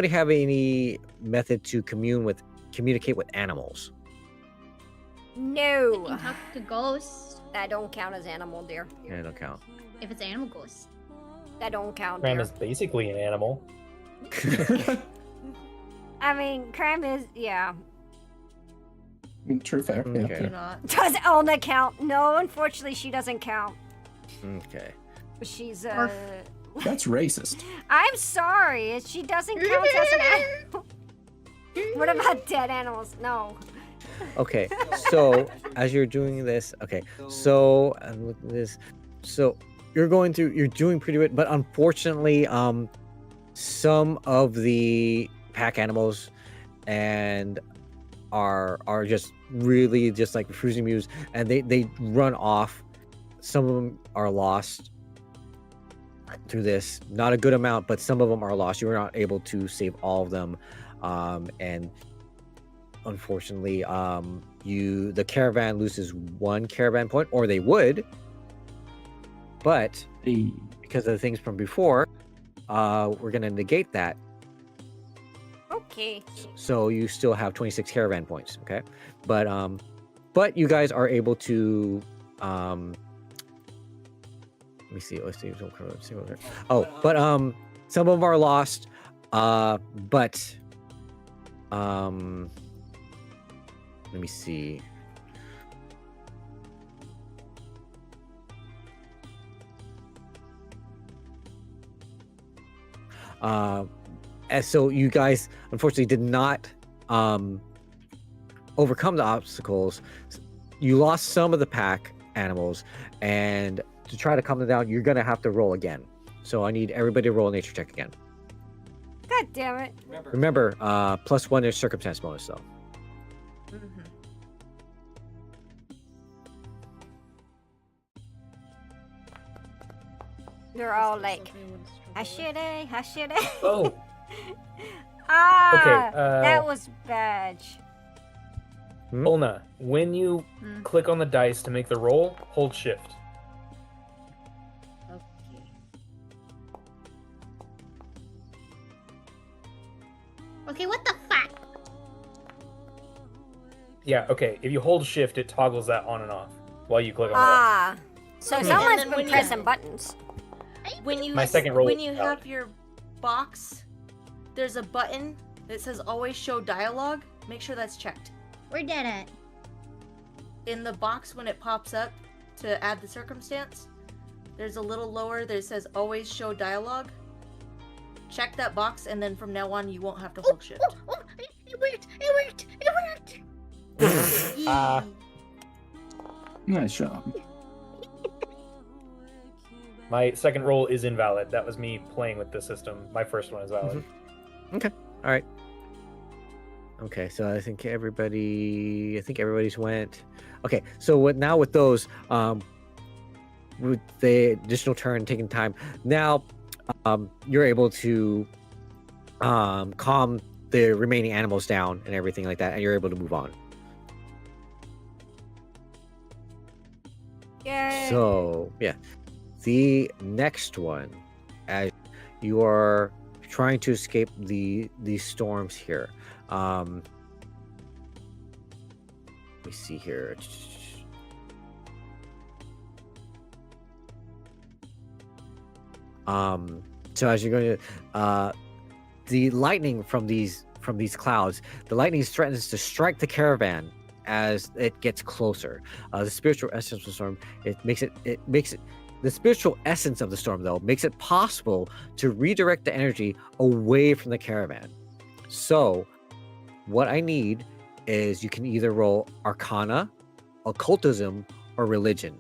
have any method to communicate with animals? You No, can talk to ghosts. that don't count as animal, dear. Yeah, it don't count. If it's animal ghosts. That don't count, Cram dear. is basically an animal. I mean, Cram is, yeah. True, fair. Yeah. Okay. Do not. Does Elna count? No, unfortunately, she doesn't count. Okay. She's, Arf. That's racist. I'm sorry, she doesn't count as an animal. What about dead animals? No. Okay, so as you're doing this, okay, so I'm looking at this. So you're doing pretty good, but unfortunately, some of the pack animals and are just really just like refusing to use, and they run off. Some of them are lost through this. Not a good amount, but some of them are lost. You were not able to save all of them, and unfortunately, the caravan loses 1 caravan point, or they would, but Hey. because of the things from before, we're gonna negate that. Okay. So you still have 26 caravan points, okay? But you guys are able to let me see. Let's see. Oh, but some of them are lost. But let me see. And so you guys unfortunately did not overcome the obstacles. You lost some of the pack animals, and to try to calm them down, you're gonna have to roll again. So I need everybody to roll a nature check again. God damn it. Remember, +1 is circumstance bonus though. Mhm. They're all like, hashire, hashire. Oh, Ah, Okay, that was bad. Olna, when you Hmm. click on the dice to make the roll, hold shift. Okay. Okay, what the fuck? Yeah, okay. If you hold shift, it toggles that on and off while you click on the dice. Ah, so Okay, someone's and then been when you- pressing buttons. When you My second roll when was you valid. have your box, there's a button that says always show dialogue. Make sure that's checked. Where that at? In the box when it pops up to add the circumstance, there's a little lower that says always show dialogue. Check that box, and then from now on you won't have to hold shift. Oh, it worked! It worked! It worked! Ah. Nice job. My second roll is invalid. That was me playing with the system. My first one is valid. All right. Okay, so I think everybody's went. Okay, so now with those, with the additional turn taking time, now you're able to calm the remaining animals down and everything like that, and you're able to move on. Yay. So yeah, the next one, as you are trying to escape these storms here. Let me see here. So as you're going to, the lightning from these clouds, the lightning threatens to strike the caravan as it gets closer. The spiritual essence of the storm, the spiritual essence of the storm though makes it possible to redirect the energy away from the caravan. So what I need is you can either roll Arcana, Occultism, or Religion.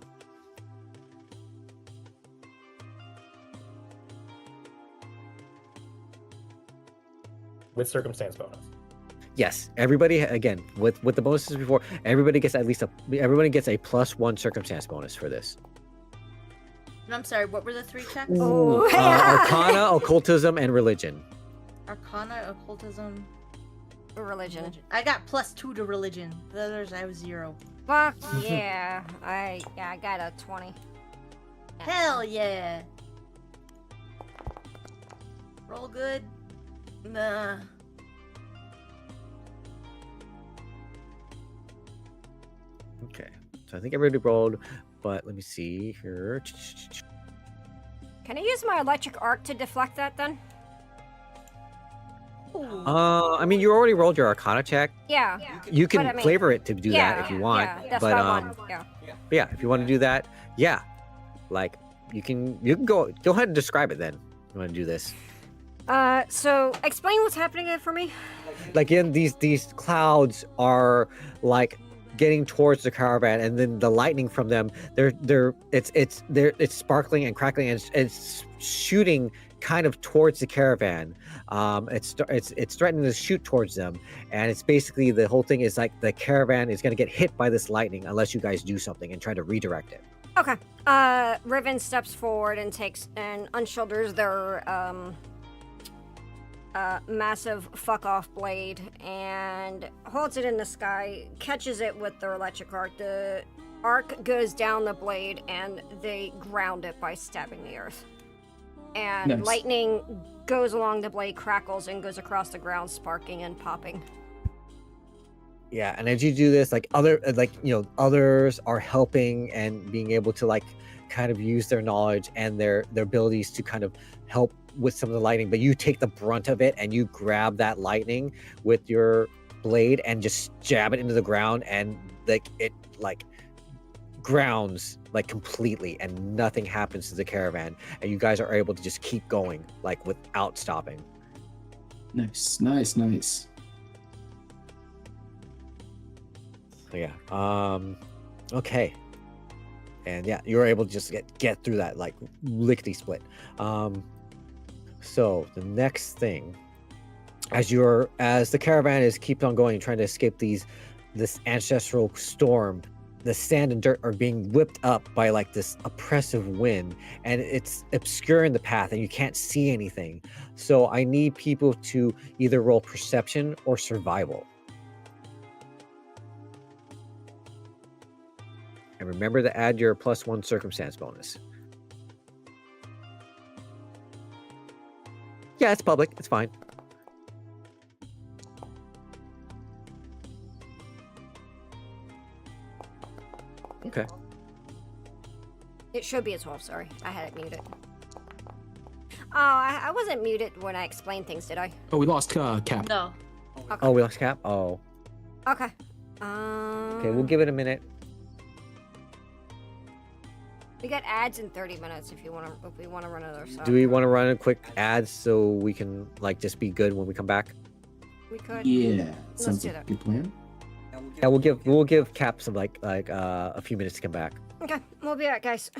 With circumstance bonus. Yes, everybody again with the bonuses before. Everybody gets a +1 circumstance bonus for this. And I'm sorry, what were the 3 checks? Oh, Arcana, Occultism, and Religion. Arcana, occultism. Religion. I got +2 to religion. The others I was 0. Fuck yeah. I got a 20. Hell yeah. Roll good. Nah. Okay. So I think everybody rolled, but let me see here. Can I use my electric arc to deflect that then? I mean, you already rolled your Arcana check. Yeah. You can But I mean- flavor it to do that if you want. Yeah, that's but what I want. Yeah. yeah, if you want to do that, yeah, like you can go ahead and describe it then. If you want to do this? So explain what's happening there for me. Like in these clouds are like getting towards the caravan, and then the lightning from them, it's sparkling and crackling, and it's shooting kind of towards the caravan. It's threatening to shoot towards them, and it's basically the whole thing is like the caravan is going to get hit by this lightning unless you guys do something and try to redirect it. Okay. Riven steps forward and unshoulders their massive fuck off blade and holds it in the sky, catches it with their electric arc. The arc goes down the blade and they ground it by stabbing the earth. And Nice. lightning goes along the blade, crackles, and goes across the ground, sparking and popping. Yeah, and as you do this, others are helping and being able to like kind of use their knowledge and their abilities to kind of help with some of the lightning, but you take the brunt of it and you grab that lightning with your blade and just jab it into the ground, and it grounds like completely, and nothing happens to the caravan, and you guys are able to just keep going like without stopping. Nice. So yeah, okay, and yeah, you're able to just get through that like lickety split. So the next thing, as the caravan keeps on going, trying to escape this ancestral storm, the sand and dirt are being whipped up by like this oppressive wind, and it's obscuring the path and you can't see anything. So I need people to either roll perception or survival. And remember to add your +1 circumstance bonus. Yeah, it's public. It's fine. Okay. It should be a 12, sorry. I had it muted. Oh, I wasn't muted when I explained things, did I? Oh, we lost Cap. No. Okay. Oh, we lost Cap? Oh. Okay. Okay, we'll give it a minute. We got ads in 30 minutes if we want to run another song. Do we want to run a quick ad so we can like just be good when we come back? We could. Yeah. Let's Sounds do like a that. good plan. Yeah, we'll give Cap some like a few minutes to come back. Okay, we'll be right, guys.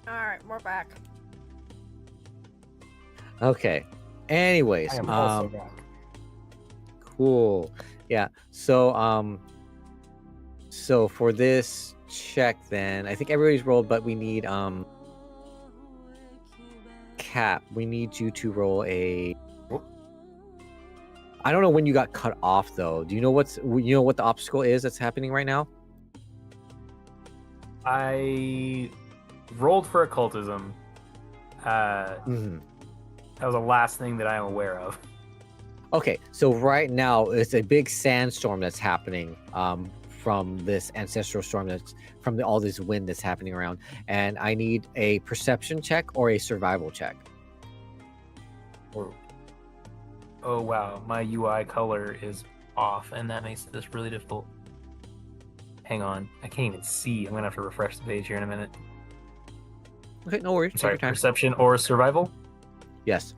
All right, we're back. Okay. Anyways, I am also back. cool. Yeah. So for this check, then I think everybody's rolled, but we need Cap. We need you to roll a. I don't know when you got cut off though. Do you know what the obstacle is that's happening right now? I rolled for occultism. Mm-hmm. That was the last thing that I am aware of. Okay, so right now it's a big sandstorm that's happening from this ancestral storm that's from all this wind that's happening around, and I need a perception check or a survival check. Oh wow, my UI color is off, and that makes this really difficult. Hang on, I can't even see. I'm gonna have to refresh the page here in a minute. Okay, no worries. I'm Take sorry, your time. perception or survival? Yes.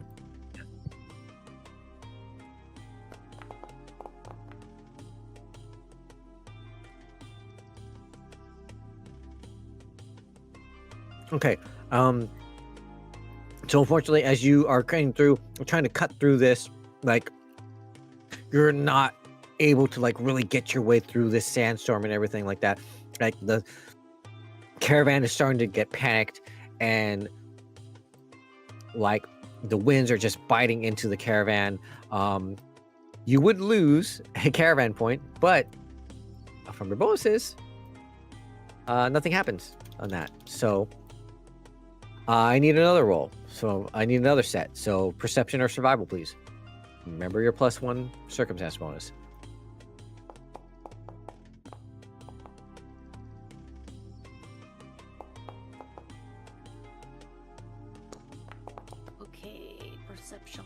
Okay. So unfortunately, as you are trying to cut through this, like you're not able to like really get your way through this sandstorm and everything like that. Like the caravan is starting to get panicked, and like the winds are just biting into the caravan. You would lose a caravan point, but from your bonuses, nothing happens on that. So I need another roll. So I need another set. So perception or survival, please. Remember your +1 circumstance bonus. Okay, perception.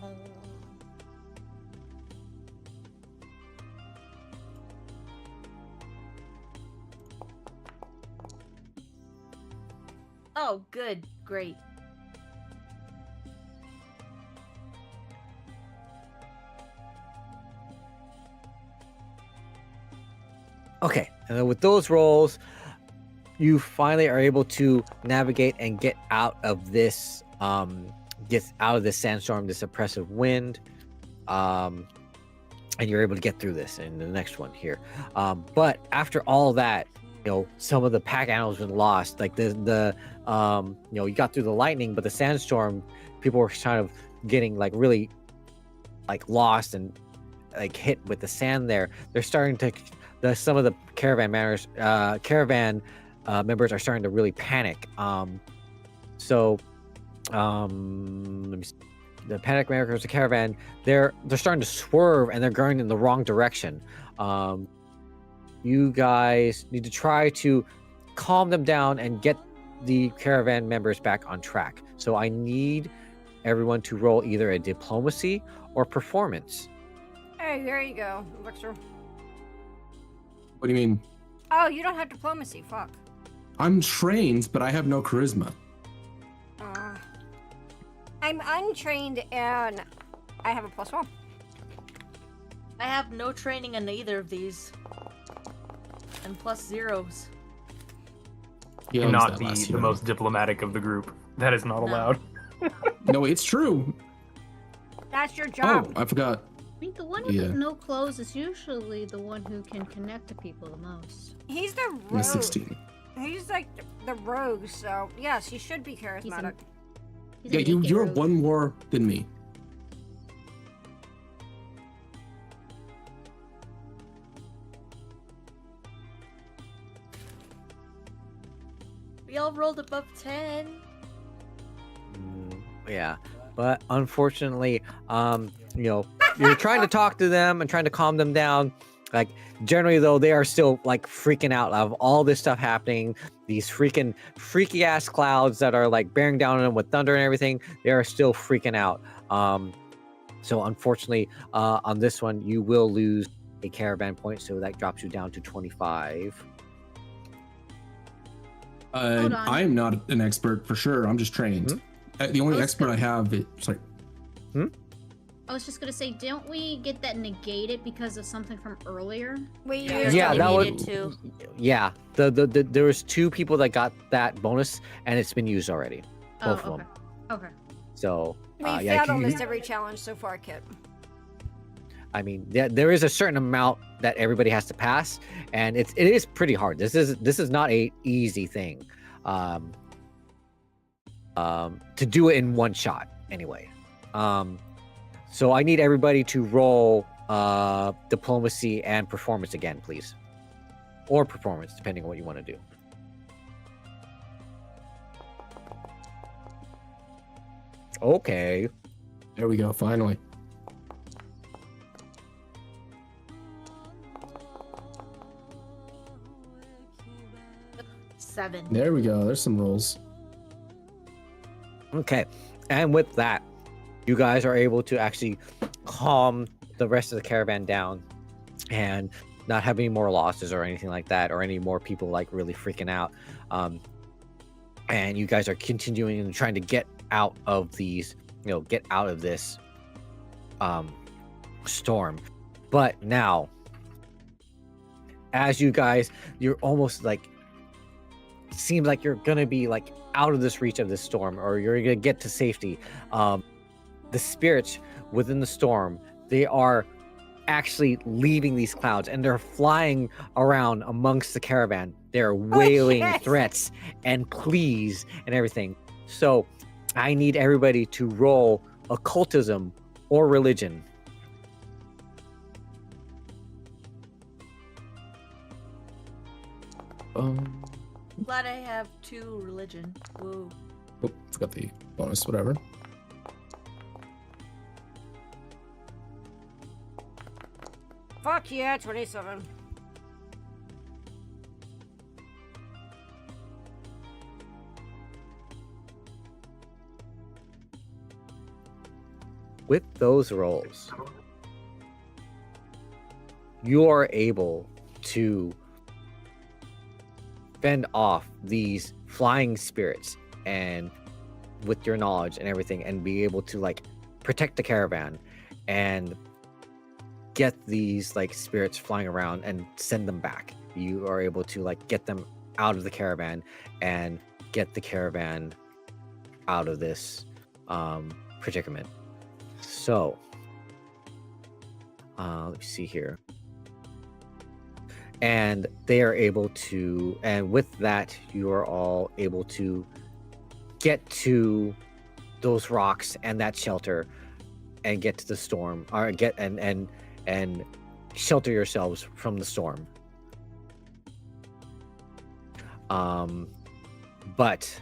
Oh, good. Great. Okay, and then with those rolls, you finally are able to navigate and get out of this sandstorm, this oppressive wind, and you're able to get through this in the next one here. But after all that, some of the pack animals have been lost. Like the you got through the lightning, but the sandstorm, people were kind of getting like really like lost and like hit with the sand there. They're starting to some of the caravan members are starting to really panic. Let me see. The panic members of the caravan, they're starting to swerve and they're going in the wrong direction. You guys need to try to calm them down and get the caravan members back on track. So I need everyone to roll either a diplomacy or performance. Hey, there you go, Elixir. What do you mean? Oh, you don't have diplomacy. Fuck. I'm trained, but I have no charisma. I'm untrained and I have a +1. I have no training in either of these. And +0s. He And owns not that be last the hero. most diplomatic of the group. That is not No. allowed. No, it's true. That's your job. Oh, I forgot. I think the one with Yeah. no clothes is usually the one who can connect to people the most. He's the I'm rogue. 16. He's like the rogue, so yes, he should be charismatic. He's Yeah, a naked you're rogue. one more than me. We all rolled above 10. Yeah, but unfortunately, you're trying to talk to them and trying to calm them down. Like generally though, they are still like freaking out of all this stuff happening. These freaky ass clouds that are like bearing down on them with thunder and everything. They are still freaking out. So unfortunately, on this one, you will lose a caravan point, so that drops you down to 25. Hold on. I am not an expert for sure. I'm just trained. The only I was expert I have is sorry. I was just gonna say, don't we get that negated because of something from earlier? We Yeah, used Yeah, we that needed was. to. Yeah, the there was 2 people that got that bonus, and it's been used already. Both of okay. them. Okay. So we yeah, failed you- almost every challenge so far, Kit. I mean, there is a certain amount that everybody has to pass, and it is pretty hard. This is not a easy thing, to do it in one shot anyway. So I need everybody to roll diplomacy and performance again, please, or performance, depending on what you want to do. Okay. There we go. Finally. Seven. There we go. There's some rolls. Okay. And with that, you guys are able to actually calm the rest of the caravan down and not have any more losses or anything like that, or any more people like really freaking out. And you guys are continuing and trying to get out of these, get out of this storm. But now, as you guys, you're almost like, seems like you're gonna be like out of this reach of this storm, or you're gonna get to safety. The spirits within the storm, they are actually leaving these clouds, and they're flying around amongst the caravan. They're wailing yes. threats and pleas and everything. So I need everybody to roll occultism or religion. Glad I have 2 religion. Woo. Oh, forgot the bonus. Whatever. Fuck yeah, 27. With those rolls, you are able to fend off these flying spirits, and with your knowledge and everything, and be able to like protect the caravan and get these like spirits flying around and send them back. You are able to like get them out of the caravan and get the caravan out of this predicament. So let me see here. And they are able to, and with that, you are all able to get to those rocks and that shelter and get to the storm, or get and shelter yourselves from the storm. But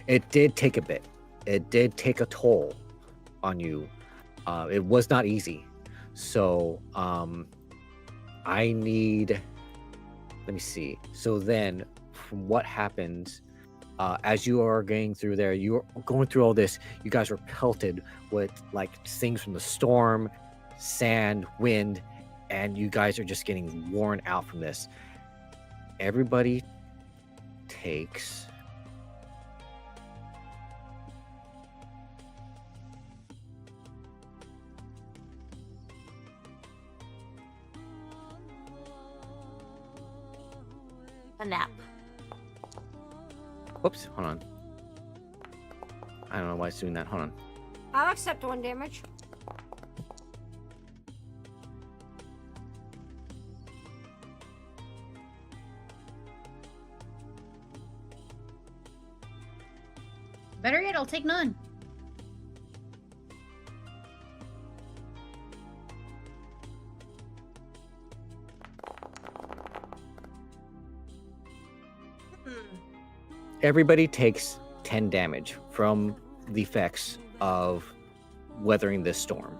it did take a bit. It did take a toll on you. It was not easy. So I need, let me see. So then from what happens, as you are going through there, you're going through all this, you guys were pelted with like things from the storm, sand, wind, and you guys are just getting worn out from this. Everybody takes A nap. Whoops, hold on. I don't know why it's doing that. Hold on. I'll accept 1 damage. Better yet, I'll take none. Everybody takes 10 damage from the effects of weathering this storm.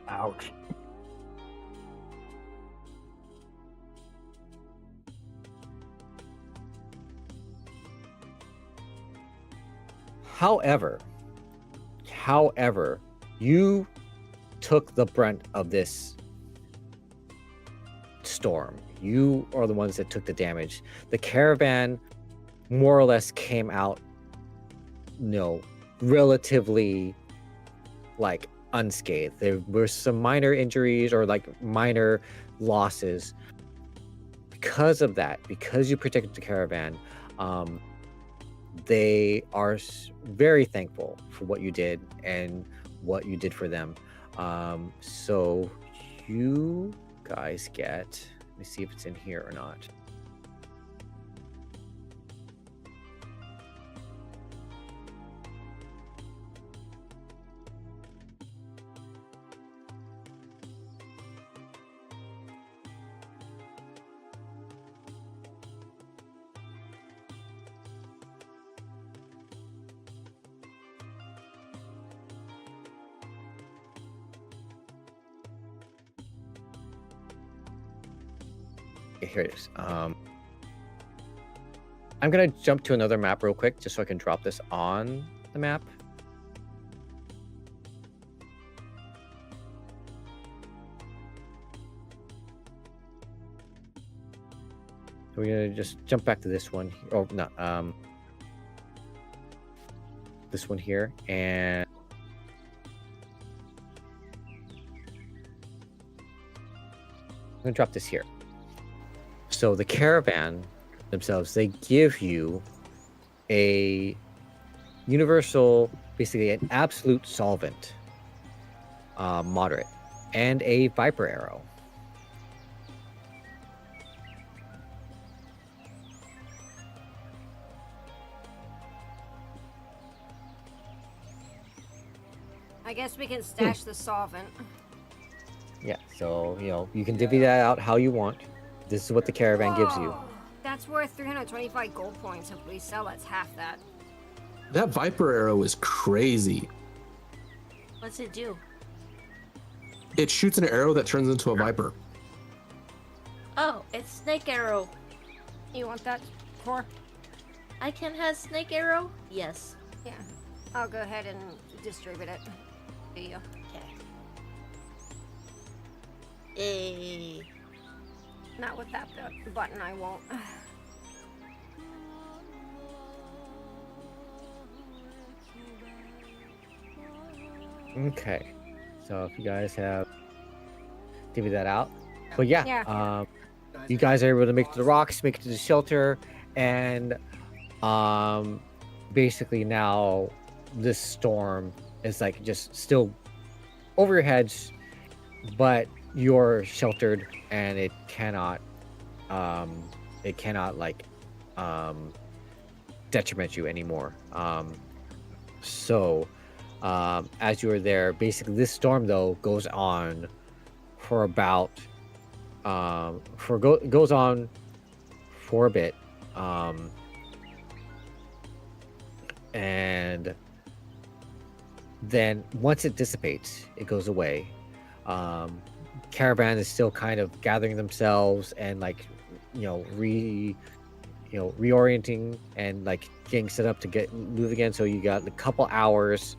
Ouch. However, you took the brunt of this storm. You are the ones that took the damage. The caravan more or less came out, relatively like unscathed. There were some minor injuries or like minor losses. Because of that, because you protected the caravan, they are very thankful for what you did and what you did for them. So you guys get, let me see if it's in here or not. Okay, here it is. I'm gonna jump to another map real quick just so I can drop this on the map. So we're gonna just jump back to this one. Oh, no, this one here, and I'm gonna drop this here. So the caravan themselves, they give you a universal, basically an absolute solvent, moderate, and a viper arrow. I guess we can stash the solvent. Yeah, so you can divvy that out how you want. This is what the caravan gives you. Whoa, that's worth 325 gold points. If we sell, it's half that. That Viper arrow is crazy. What's it do? It shoots an arrow that turns into a viper. Oh, it's snake arrow. You want that, Core? I can have snake arrow? Yes. Yeah. I'll go ahead and distribute it to you. Okay. Hey. Not with that button, I won't. Okay, so if you guys have divvy that out, but yeah, Yeah. You guys are able to make it to the rocks, make it to the shelter, and basically now this storm is like just still over your heads, but you're sheltered and it cannot like detriment you anymore. So as you are there, basically this storm though goes on for about goes on for a bit, and then once it dissipates, it goes away. Caravan is still kind of gathering themselves and like reorienting and like getting set up to move again. So you got a couple hours.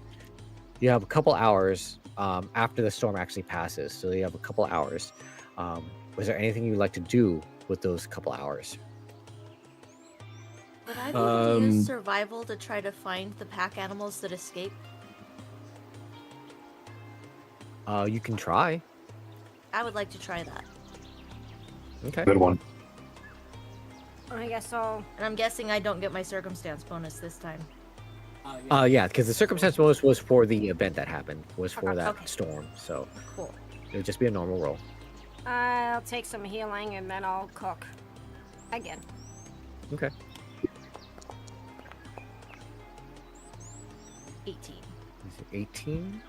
You have a couple hours after the storm actually passes. So you have a couple hours. Was there anything you'd like to do with those couple hours? Would I be able to use survival to try to find the pack animals that escape? You can try. I would like to try that. Okay. Good one. I guess I'll. And I'm guessing I don't get my circumstance bonus this time. Yeah, because the circumstance bonus was for the event that happened, was for that Okay. storm. So Cool. it would just be a normal roll. I'll take some healing and then I'll cook again. Okay. 18. Is it 18?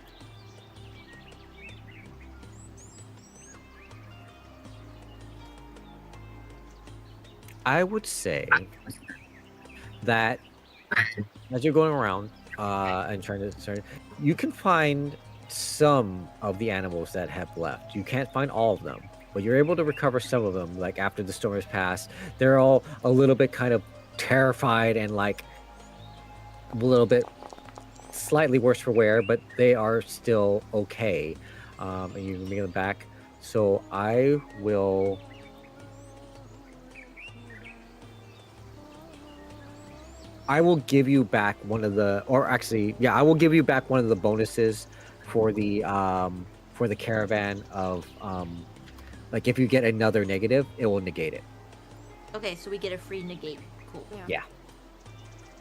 I would say that as you're going around and trying to you can find some of the animals that have left. You can't find all of them, but you're able to recover some of them. Like after the storm has passed, they're all a little bit kind of terrified and like a little bit slightly worse for wear, but they are still okay. And you can bring them back. So I will. I will give you back one of the, or actually, yeah, I will give you back one of the bonuses for the caravan of like if you get another negative, it will negate it. Okay, so we get a free negate. Cool. Yeah.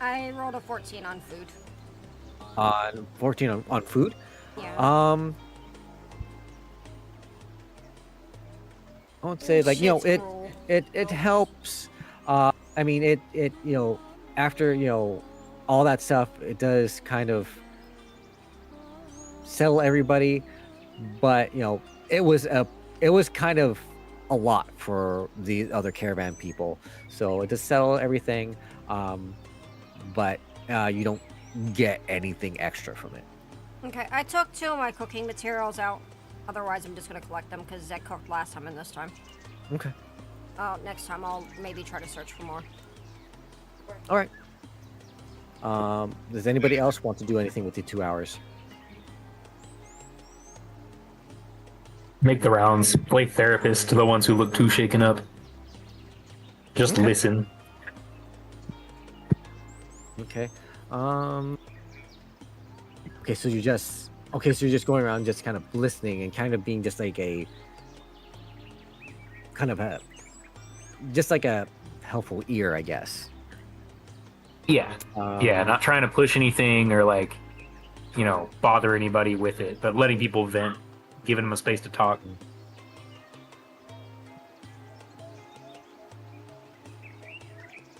I rolled a 14 on food. 14 on food. Yeah. I would say like Shit's it cruel. it helps. I mean it after all that stuff, it does kind of settle everybody, but it was kind of a lot for the other caravan people, so it does settle everything, but you don't get anything extra from it. Okay, I took 2 of my cooking materials out. Otherwise, I'm just gonna collect them because I cooked last time and this time. Okay. Next time I'll maybe try to search for more. All right. Does anybody else want to do anything with the 2 hours? Make the rounds. Play therapist to the ones who look too shaken up. Just Okay. listen. Okay. Okay, so you're just going around just kind of listening and kind of being just like a helpful ear, I guess. Yeah. Yeah, not trying to push anything or like, bother anybody with it, but letting people vent, giving them a space to talk.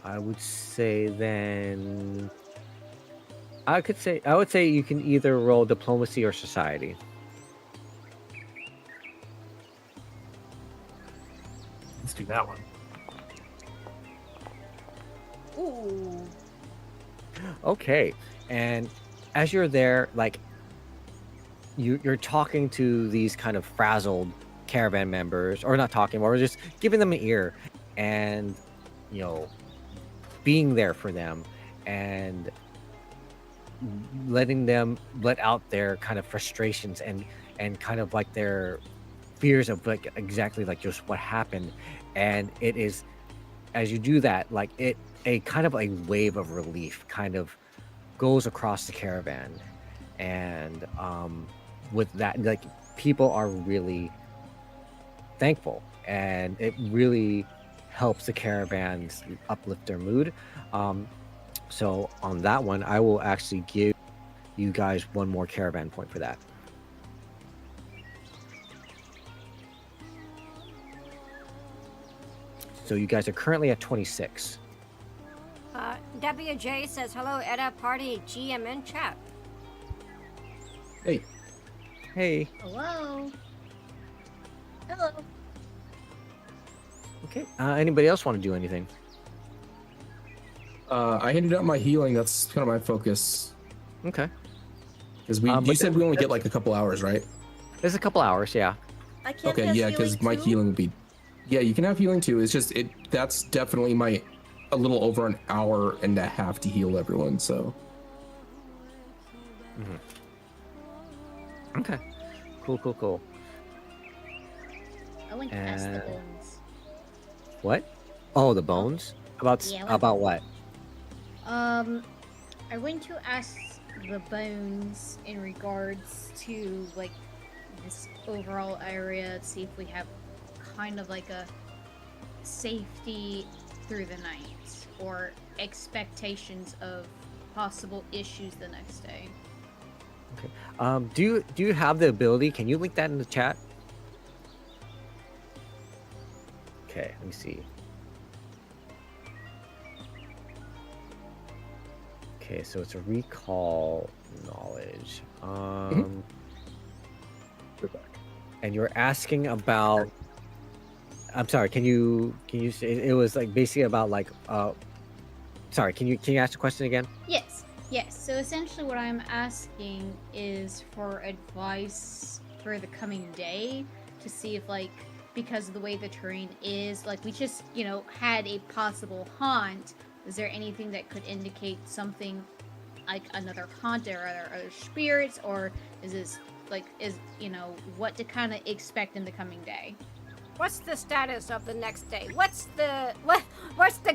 I would say then I would say you can either roll diplomacy or society. Let's do that one. Ooh. Okay. And as you're there, like you're talking to these kind of frazzled caravan members, or not talking, or just giving them an ear and being there for them and letting them let out their kind of frustrations and kind of like their fears of like exactly like just what happened. And it is, as you do that, like a kind of a wave of relief kind of goes across the caravan. And with that, like people are really thankful, and it really helps the caravans uplift their mood. So on that one, I will actually give you guys 1 more caravan point for that. So you guys are currently at 26. WJ says, hello, Edda Party GM in chat. Hey, Hey. Hello. Hello. Okay. Anybody else want to do anything? I handed out my healing. That's kind of my focus. Okay. Because but you said we only get like a couple hours, right? There's a couple hours, yeah. I can't Okay, have yeah, healing because my too? healing would be. Yeah, you can have healing too. It's just that's definitely a little over an hour and a half to heal everyone. So. Okay. Cool. I went past the bones. What? Oh, the bones? About Yeah, about what? I went to ask the bones in regards to like this overall area to see if we have kind of like a safety through the night or expectations of possible issues the next day. Do you have the ability? Can you link that in the chat? Okay, let me see. Okay, so it's a recall knowledge. And you're asking about. I'm sorry. Can you say it was like basically about like Sorry. Can you ask the question again? Yes. So essentially what I'm asking is for advice for the coming day to see if like, because of the way the terrain is, like we just, had a possible haunt. Is there anything that could indicate something like another haunt or other spirits, or is this like, what to kind of expect in the coming day? What's the status of the next day? What's the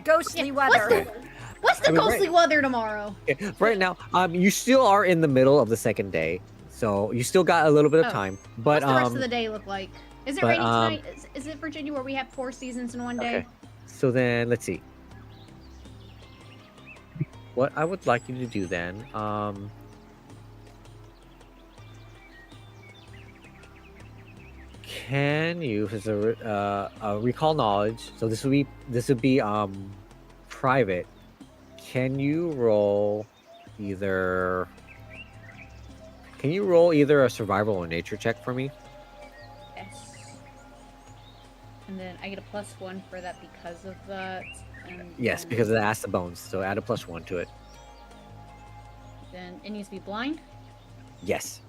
ghostly weather? What's the I mean, ghostly weather tomorrow? Right now, you still are in the middle of the second day, So you still got a little bit of Oh. time, but What's the rest of the day look like? Is it but, raining tonight? Is it Virginia where we have 4 seasons in one day? okay. So then let's see. What I would like you to do then, can you, as a recall knowledge? So this would be private. Can you roll either? Can you roll either a survival or nature check for me? Yes. And then I get a +1 for that because of that. And Yes, then- because it asks the bones. So add a +1 to it. Then it needs to be blind. Yes.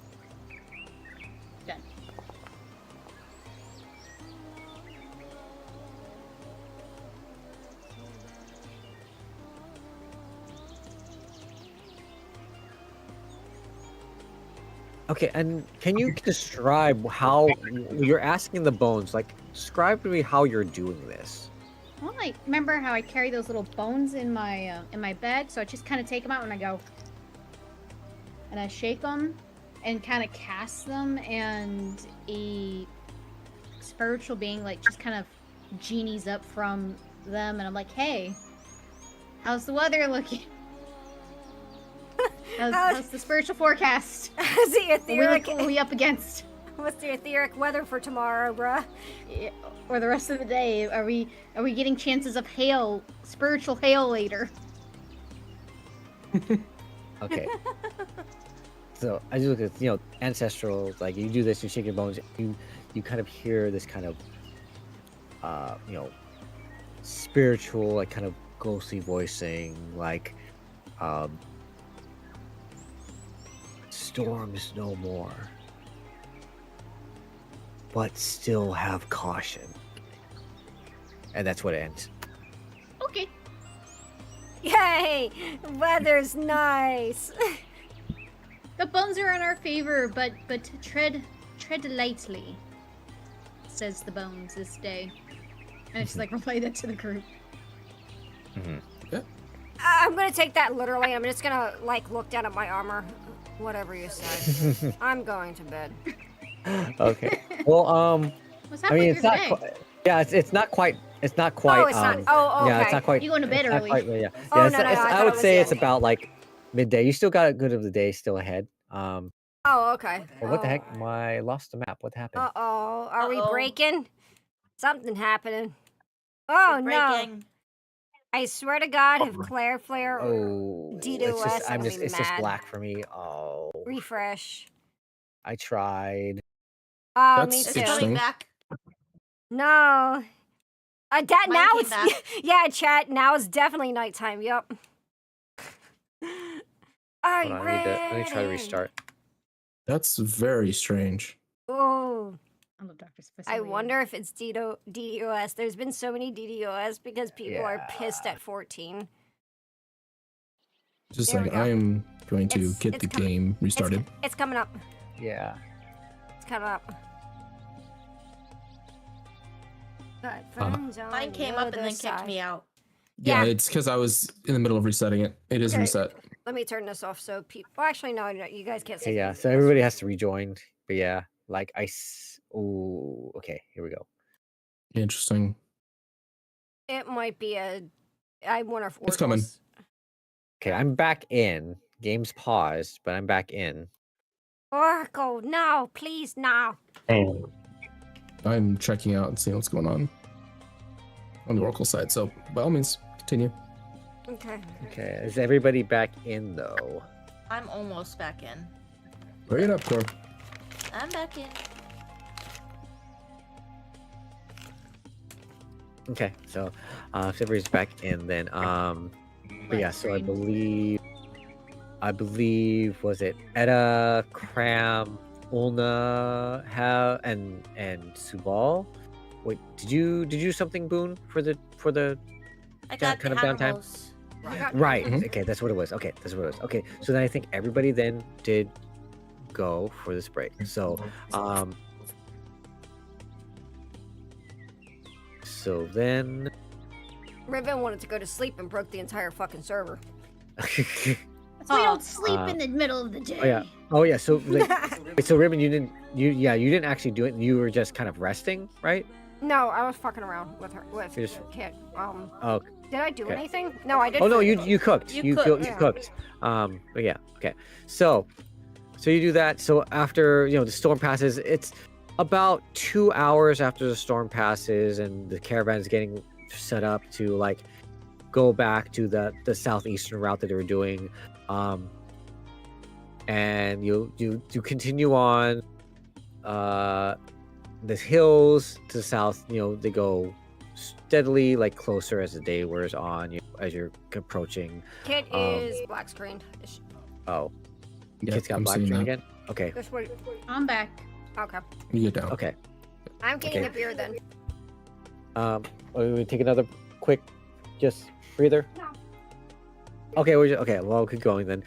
Done. Okay, and can you describe how you're asking the bones? Like, describe to me how you're doing this. Well, I remember how I carry those little bones in my bed, so I just kind of take them out and I go, and I shake them, and kind of cast them, and a spiritual being like just kind of genies up from them, and I'm like, hey, how's the weather looking? How's the spiritual forecast? Is it etheric? What are we up against? What's the etheric weather for tomorrow, bruh? Yeah, or the rest of the day? Are we getting chances of hail, spiritual hail later? Okay. So as you look at ancestral, like you do this, you shake your bones, you kind of hear this kind of spiritual, like kind of ghostly voice saying like storms no more, but still have caution. And that's what it ends. Okay. Yay! Weather's nice. The bones are in our favor, but tread lightly, says the bones this day. And I just like relay that to the group. I'm gonna take that literally. I'm just gonna like look down at my armor. Whatever you say. I'm going to bed. Okay. Well, What's I happening mean, it's not. Yeah, it's not quite. It's not quite. Oh, it's not. Oh, okay. Yeah, it's not quite. You going to bed it's not early. quite- yeah. Oh, Yeah, no, I I thought would it was say the it's end. about like midday. You still got a good of the day still ahead. Oh, okay. Well, what the heck? I lost the map. What happened? Uh-oh. Are we Uh-oh. breaking? Something happening. Oh, We're no. breaking. I swear to God, if Claire Flare Oh, DDoS, it's just, I'm gonna be it's just mad. black for me. Oh, refresh. I tried. Oh, me That's It's too. interesting. coming back. No. That Mine now came it's back. yeah, chat. Now it's definitely nighttime. Yup. Are you Hold on, let me try to ready? restart. That's very strange. Oh, I love Dr. I wonder if it's DDoS. There's been so many DDoS because people are pissed at 14. Just There we like go. I am going to It's- get it's the coming. game restarted. It's coming up. Yeah. It's coming up. Got Uh-huh. friends on Mine came the up and other then kicked side. me out. Yeah, Yeah. it's because I was in the middle of resetting it. It is Okay. reset. Let me turn this off so people. Well, actually, no, you guys can't see. Okay, yeah. So everybody has to rejoin. But yeah, like oh, okay. Here we go. Interesting. It might be a. I wonder if It's coming. Orcs- Okay, I'm back in. Game's paused, but I'm back in. Oracle, no, please, no. And I'm checking out and seeing what's going on the Oracle side. So by all means, continue. Okay. Okay, is everybody back in though? I'm almost back in. Bring it up, Cor. I'm back in. Okay, so if everybody's back in, then but yeah, so I believe was it Etta, Cram, Ulna, and Subal? Wait, did you do something, Boone, for the I Down- got kind the of downtime? animals. right? Mhm. Okay, that's what it was. Okay, that's what it was. Okay, so then I think everybody then did go for this break. So then Riven wanted to go to sleep and broke the entire fucking server. We don't sleep Uh, in the middle of the day. Oh yeah. So like, Wait, so Ribbon, you didn't actually do it. You were just kind of resting, right? No, I was fucking around with her, with You're just- Kit. Oh, Did I do okay. anything? No, I did. oh no, food. you cooked. You You cooked, yeah. cooked. But yeah, okay. So you do that. So after the storm passes, it's about 2 hours after the storm passes, and the caravan's getting set up to like go back to the southeastern route that they were doing. And you continue on the hills to the south. They go steadily like closer as the day wears on, as you're approaching. Kit is black screened. Oh, Yeah, Kit's got I'm black seeing screen that. again. Okay. This way. I'm back. Okay. You get down. Okay. I'm getting Okay. a beer then. We take another quick just breather. No. Okay, okay. Well, we'll keep going then.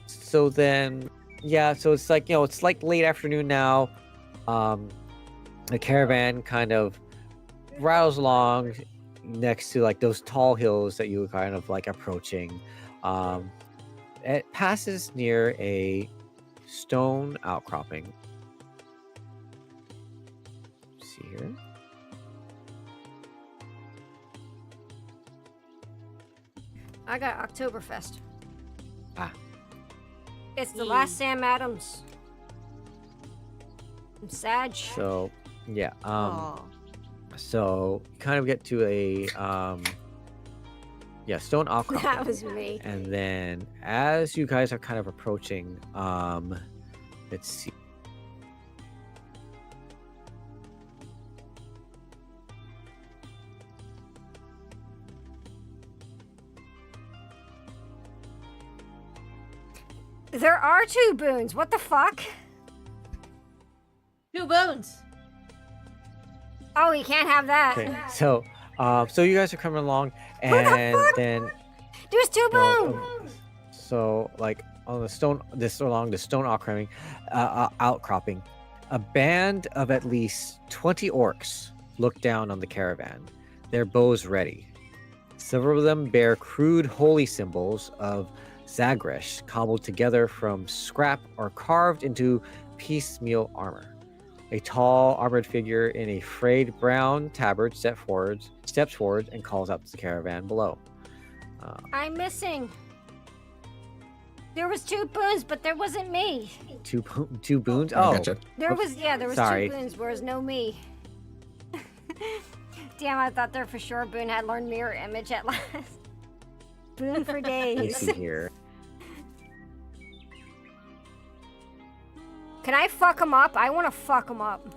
So then, yeah. So it's like it's like late afternoon now. The caravan kind of rattles along next to like those tall hills that you were kind of like approaching. It passes near a stone outcropping. Let's see here. I got Oktoberfest. Ah. It's the last Sam Adams. I'm sad. So yeah. Aw. So you kind of get to a stone outcropping. That was me. And then as you guys are kind of approaching, let's see. There are 2 boons. What the fuck? 2 bones. Oh, you can't have that. Okay. So you guys are coming along, What the and fuck? then There's 2 know, boons. so like on the stone, along the stone outcropping, a band of at least 20 orcs look down on the caravan, their bows ready. Several of them bear crude holy symbols of Zagresh cobbled together from scrap or carved into piecemeal armor. A tall, armored figure in a frayed brown tabard steps forward and calls out to the caravan below. I'm missing. There was 2 boons, but there wasn't me. Two boons? I Oh, gotcha. There was Sorry. 2 boons, whereas no me. Damn, I thought there for sure Boone had learned mirror image at last. Boone for let me days. see here. Can I fuck him up? I want to fuck him up.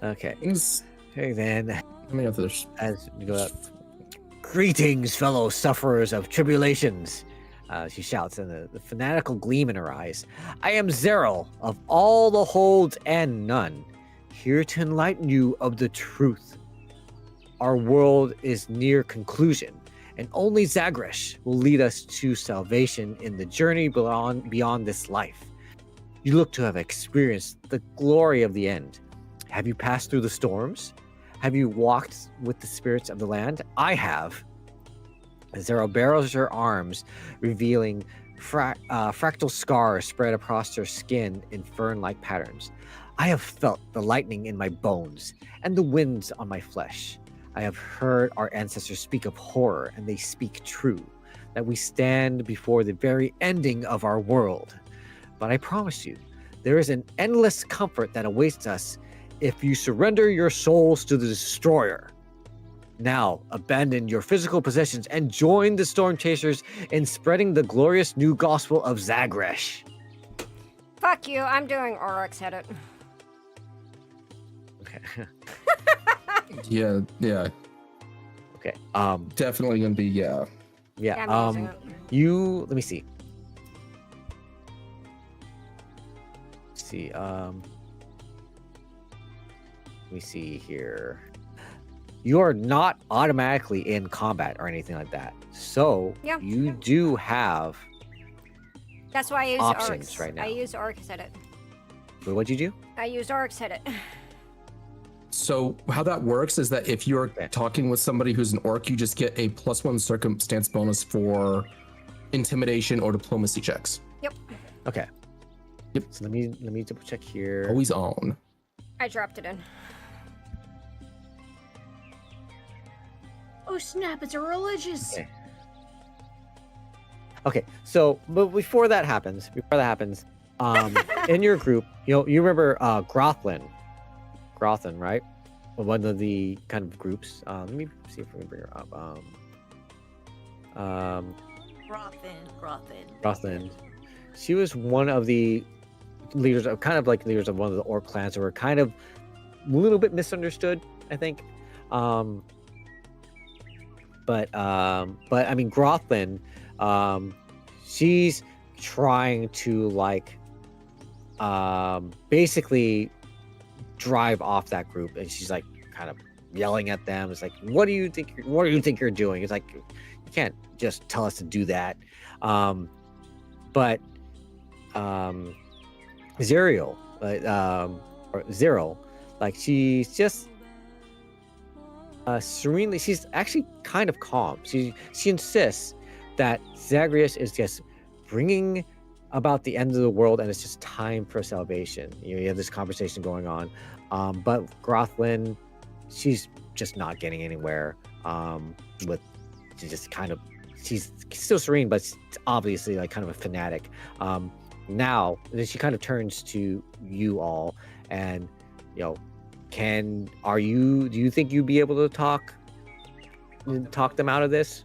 Okay. Things- Okay, then Let me have this. as you go up. Greetings, fellow sufferers of tribulations. She shouts, and the fanatical gleam in her eyes. I am Zeril, of all the holds and none, here to enlighten you of the truth. Our world is near conclusion, and only Zagresh will lead us to salvation in the journey beyond this life. You look to have experienced the glory of the end. Have you passed through the storms? Have you walked with the spirits of the land? I have. Zero barrels her arms, revealing fractal scars spread across her skin in fern-like patterns. I have felt the lightning in my bones and the winds on my flesh. I have heard our ancestors speak of horror, and they speak true, that we stand before the very ending of our world. But I promise you, there is an endless comfort that awaits us if you surrender your souls to the destroyer. Now, abandon your physical possessions and join the storm chasers in spreading the glorious new gospel of Zagresh. Fuck you. I'm doing Orcs headed. Okay. Yeah, Okay. definitely gonna be Yeah, I'm using it. You let me see. Let me see here. You are not automatically in combat or anything like that. So Yeah. you do have That's why I use options Orcs. right now. I use Orcs headed. what'd you do? I used Orcs headed. So how that works is that if you're Okay. talking with somebody who's an orc, you just get a +1 circumstance bonus for intimidation or diplomacy checks. Okay. Yep. So let me double check here. Always on. I dropped it in. Oh snap! It's a religious. Okay, so but before that happens, in your group, you remember Grothlin, right? One of the kind of groups. Let me see if we can bring her up. Grothlin. She was one of the leaders of leaders of one of the orc clans who were kind of a little bit misunderstood, I think. But I mean Grothlin, she's trying to basically drive off that group, and she's like kind of yelling at them. It's like, what do you think you're doing? It's like, you can't just tell us to do that. But Zerial, or Zero, like she's just serenely, she's actually kind of calm. She insists that Zagreus is just bringing about the end of the world, and it's just time for salvation. You have this conversation going on, but Grothlin, she's just not getting anywhere. She's still serene, but obviously like kind of a fanatic. Now, then she kind of turns to you all, and do you think you'd be able to talk them out of this?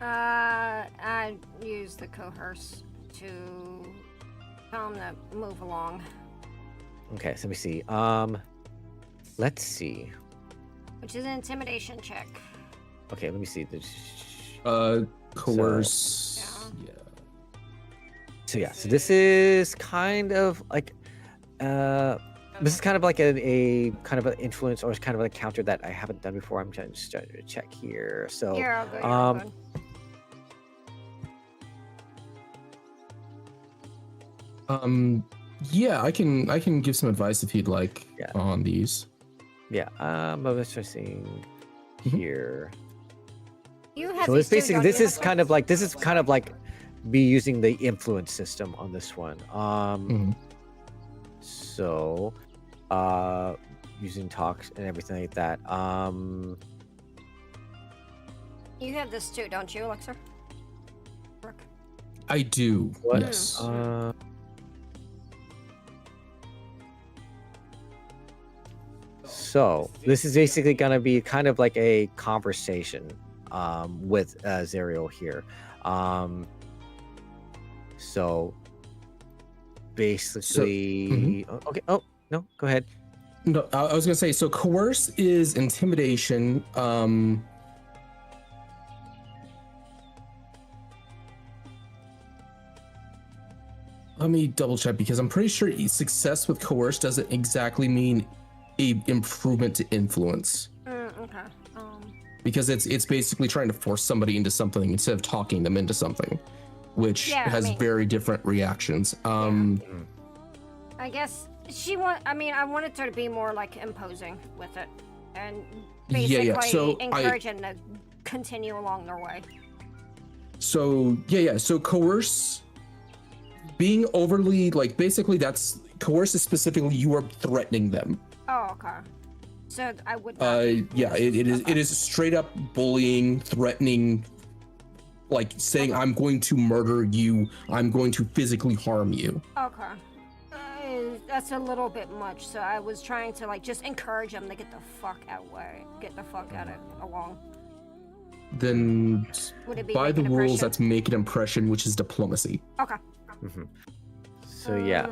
I use the coerce to tell them to move along. Okay, so let me see. Let's see. Which is an intimidation check. Okay, let me see. Coerce. So this is kind of like this is kind of like a kind of an influence, or it's kind of a counter that I haven't done before. I'm trying to check here. So Here, I'll go. Yeah, I can give some advice if you'd like on these. Yeah. But let's try seeing here. You have So it's basically this is kind of like be using the influence system on this one. So using talks and everything like that. You have this too, don't you, Alexa? I do. What? Yes. So this is basically gonna be kind of like a conversation with Zerial here. So basically, okay. Oh no, go ahead. No, I was gonna say. So coerce is intimidation. Let me double check, because I'm pretty sure success with coerce doesn't exactly mean a improvement to influence. Okay. Because it's basically trying to force somebody into something instead of talking them into something, which has very different reactions. I guess I wanted her to be more like imposing with it, and basically So encourage them to continue along their way. So So coerce, being overly basically that's coerce is specifically you are threatening them. Oh, okay. So I would. It is straight up bullying, threatening, like saying I'm going to murder you, I'm going to physically harm you. Okay. That's a little bit much. So I was trying to just encourage them to get the fuck out along. Then Would it be by the make an rules, impression? that's make an impression, which is diplomacy. Okay. So yeah.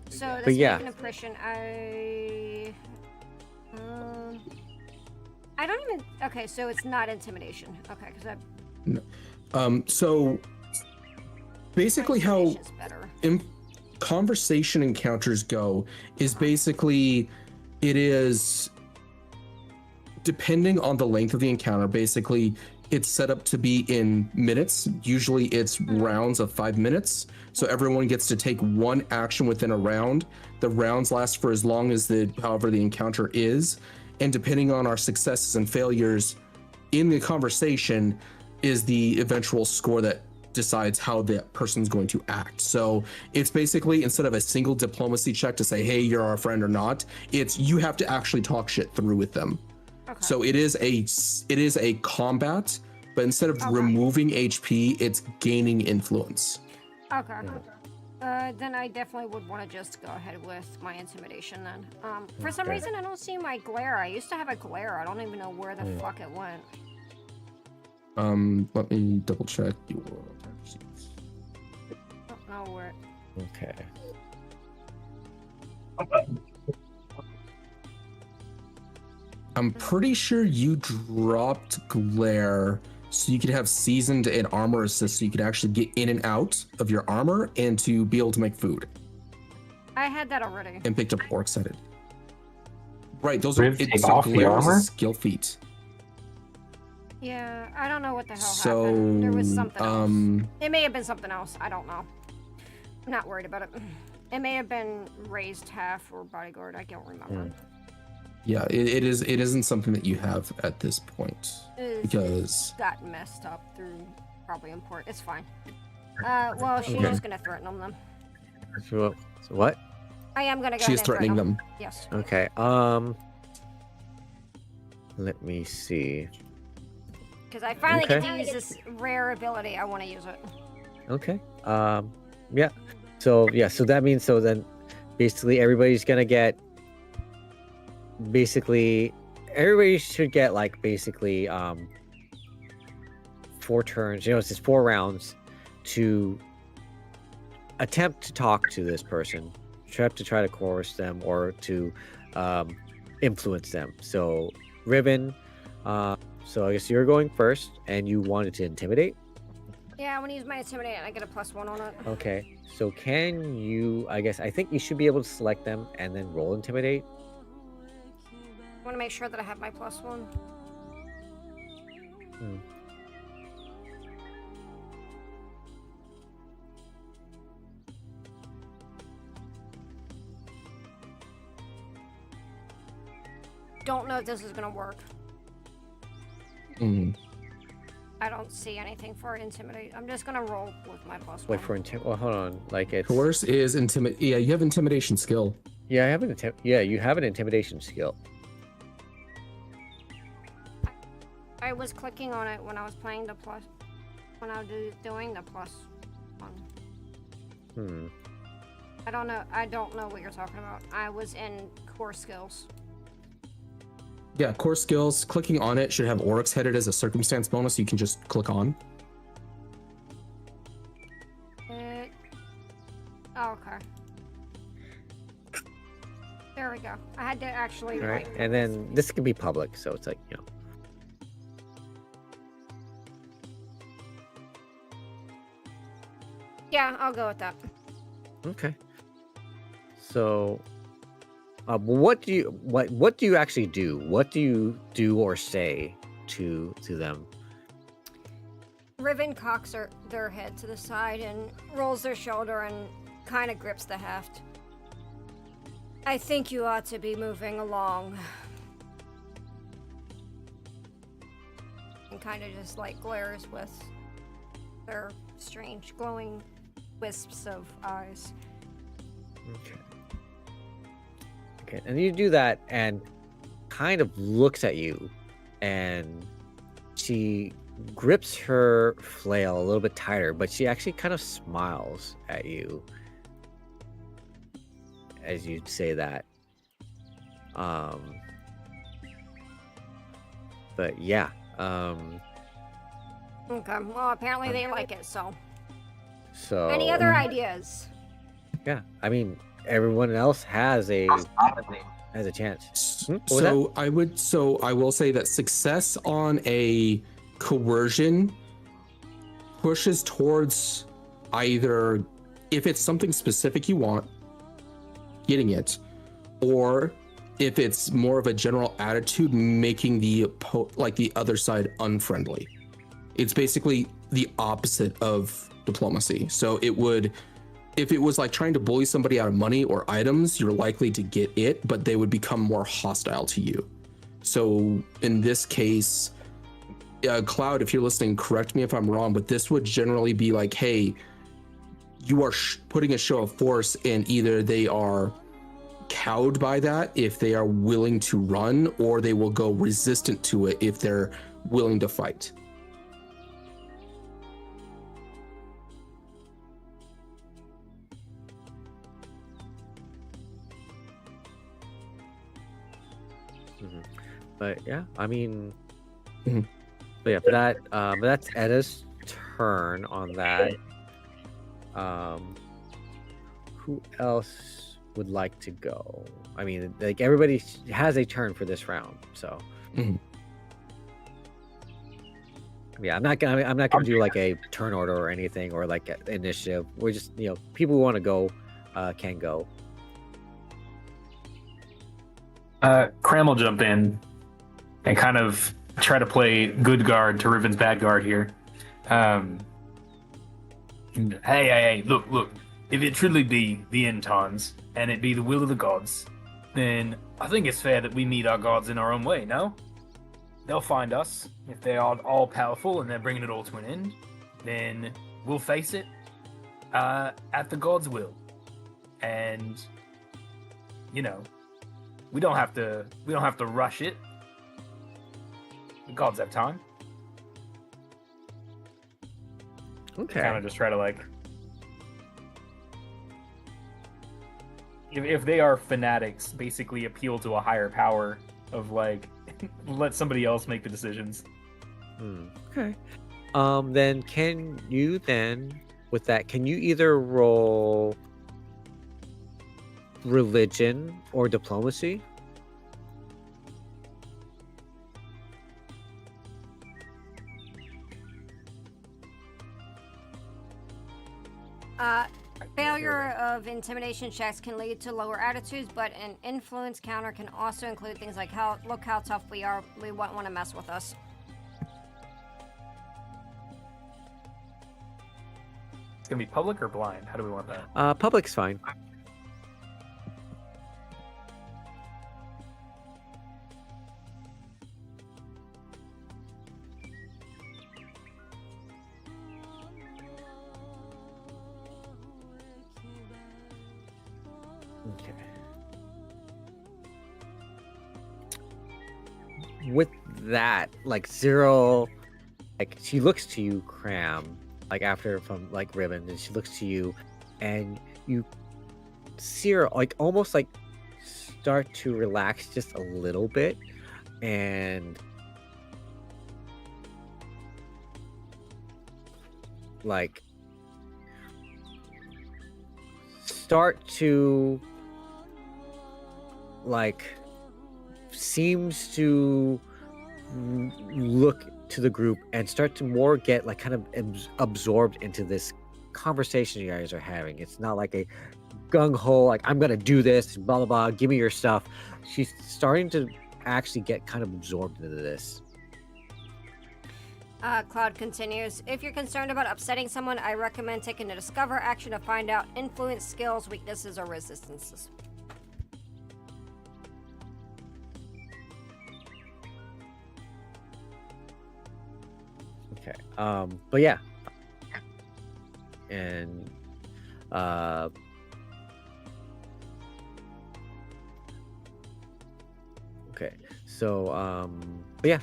So let's but yeah. make an impression. I don't even. Okay, so it's not intimidation. Okay, because So basically how better. Conversation encounters go is basically it is depending on the length of the encounter. Basically it's set up to be in minutes. Usually it's rounds of 5 minutes, so everyone gets to take one action within a round. The rounds last for as long as however the encounter is, and depending on our successes and failures in the conversation is the eventual score that decides how that person's going to act. So it's basically, instead of a single diplomacy check to say, hey, you're our friend or not, it's you have to actually talk shit through with them. Okay. So it is a combat, but instead of removing HP, it's gaining influence. Okay. Then I definitely would want to just go ahead with my intimidation then. For some reason, I don't see my glare. I used to have a glare. I don't even know where the fuck it went. Let me double check your sheets. I don't know where. Okay. I'm pretty sure you dropped glare so you could have seasoned and armor assist, so you could actually get in and out of your armor and to be able to make food. I had that already. And picked up Orcs headed. Right, those We are have to take off the glare is a armor? skill feat. Yeah, I don't know what the hell So happened. There was something else. It may have been something else. I don't know. I'm not worried about it. It may have been raised half or bodyguard. I don't remember. Yeah, it isn't something that you have at this point because Got messed up through probably import. It's fine. Well, she is gonna threaten them. So what? I am gonna go she ahead is and threatening them. Yes. Okay. Let me see. Because I finally Okay. get to use this rare ability. I want to use it. Okay. Yeah. So that means then basically everybody should get like basically 4 turns. It's just 4 rounds to attempt to talk to this person, try to coerce them or to influence them. So Riven, so I guess you're going first, and you wanted to intimidate. Yeah, I want to use my intimidate. And I get a +1 on it. Okay. So can you? I think you should be able to select them and then roll intimidate. I want to make sure that I have my +1. Don't know if this is gonna work. I don't see anything for intimidate. I'm just gonna roll with my +1. Wait for intimidate. Well, hold on. Like it's. Coerce is intimidate. Yeah, you have intimidation skill. Yeah, I have an you have an intimidation skill. I was clicking on it when I was playing the plus. When I was doing the +1. I don't know. I don't know what you're talking about. I was in core skills. Yeah, core skills. Clicking on it should have Orcs headed as a circumstance bonus. You can just click on. Oh, okay. There we go. I had to actually. All right, and then this can be public, so it's like Yeah, I'll go with that. Okay. So, what do you actually do? What do you do or say to them? Riven cocks their head to the side and rolls their shoulder and kind of grips the heft. I think you ought to be moving along. And kind of just like glares with their strange glowing wisps of eyes. Okay, and you do that and kind of looks at you, and she grips her flail a little bit tighter, but she actually kind of smiles at you as you say that. But yeah. Okay, well, apparently they like it, so. So. Any other ideas? Yeah, I mean, everyone else has a chance. What was that? So I will say that success on a coercion pushes towards either, if it's something specific you want, getting it, or if it's more of a general attitude, making the other side unfriendly. It's basically the opposite of diplomacy. So it would, if it was like trying to bully somebody out of money or items, you're likely to get it, but they would become more hostile to you. So in this case, Cloud, if you're listening, correct me if I'm wrong, but this would generally be like, hey, you are putting a show of force, and either they are cowed by that if they are willing to run, or they will go resistant to it if they're willing to fight. But yeah, I mean, Mhm. but yeah, but that's Edda's turn on that. Who else would like to go? I mean, like everybody has a turn for this round, so. Mhm. Yeah, I'm not gonna do like a turn order or anything or like an initiative. We're just people who want to go can go. Cram will jump in and kind of try to play good guard to Riven's bad guard here. Hey, look. If it truly be the end times and it be the will of the gods, then I think it's fair that we meet our gods in our own way, no? They'll find us. If they are all powerful and they're bringing it all to an end, then we'll face it at the gods' will. And, we don't have to rush it. The gods have time. Okay. Kind of just try to if they are fanatics, basically appeal to a higher power of let somebody else make the decisions. Okay. Then can you either roll religion or diplomacy? Failure of intimidation checks can lead to lower attitudes, but an influence counter can also include things like look how tough we are. We won't want to mess with us. It's gonna be public or blind? How do we want that? Public's fine. Okay. With that, Zero, she looks to you, Cram, after from Ribbon, and she looks to you, and you see her almost start to relax just a little bit, and start to seems to look to the group and start to more get kind of absorbed into this conversation you guys are having. It's not like a gung-ho I'm gonna do this, blah blah blah, give me your stuff. She's starting to actually get kind of absorbed into this. Cloud continues. If you're concerned about upsetting someone, I recommend taking a discover action to find out influence skills, weaknesses, or resistances. Okay. But yeah. And okay. So but yeah,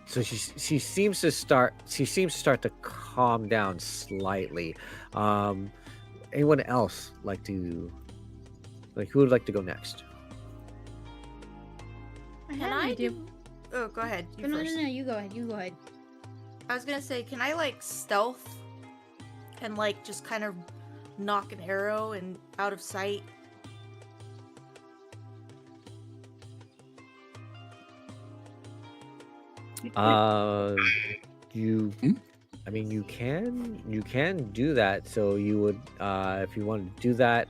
so she seems to start to calm down slightly. Anyone else who would like to go next? Can I do? Oh, go ahead. You No, first. no, you go ahead. You go ahead. I was gonna say, can I stealth and just kind of knock an arrow and out of sight? I mean, you can do that. So you would, if you want to do that,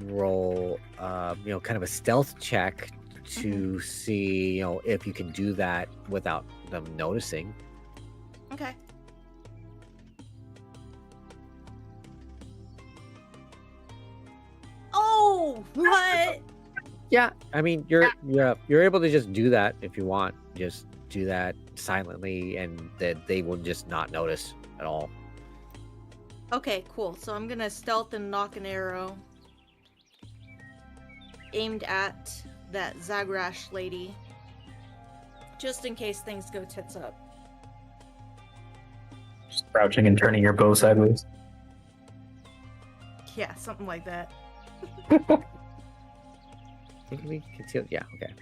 roll, kind of a stealth check to see, if you can do that without them noticing. Okay. Oh, what? Yeah, I mean, you're able to just do that if you want. Just do that silently, and that they will just not notice at all. Okay, cool. So I'm gonna stealth and knock an arrow aimed at that Zagrash lady, just in case things go tits up. Just crouching and turning your bow sideways. Yeah, something like that. Think we conceal? Yeah. Okay.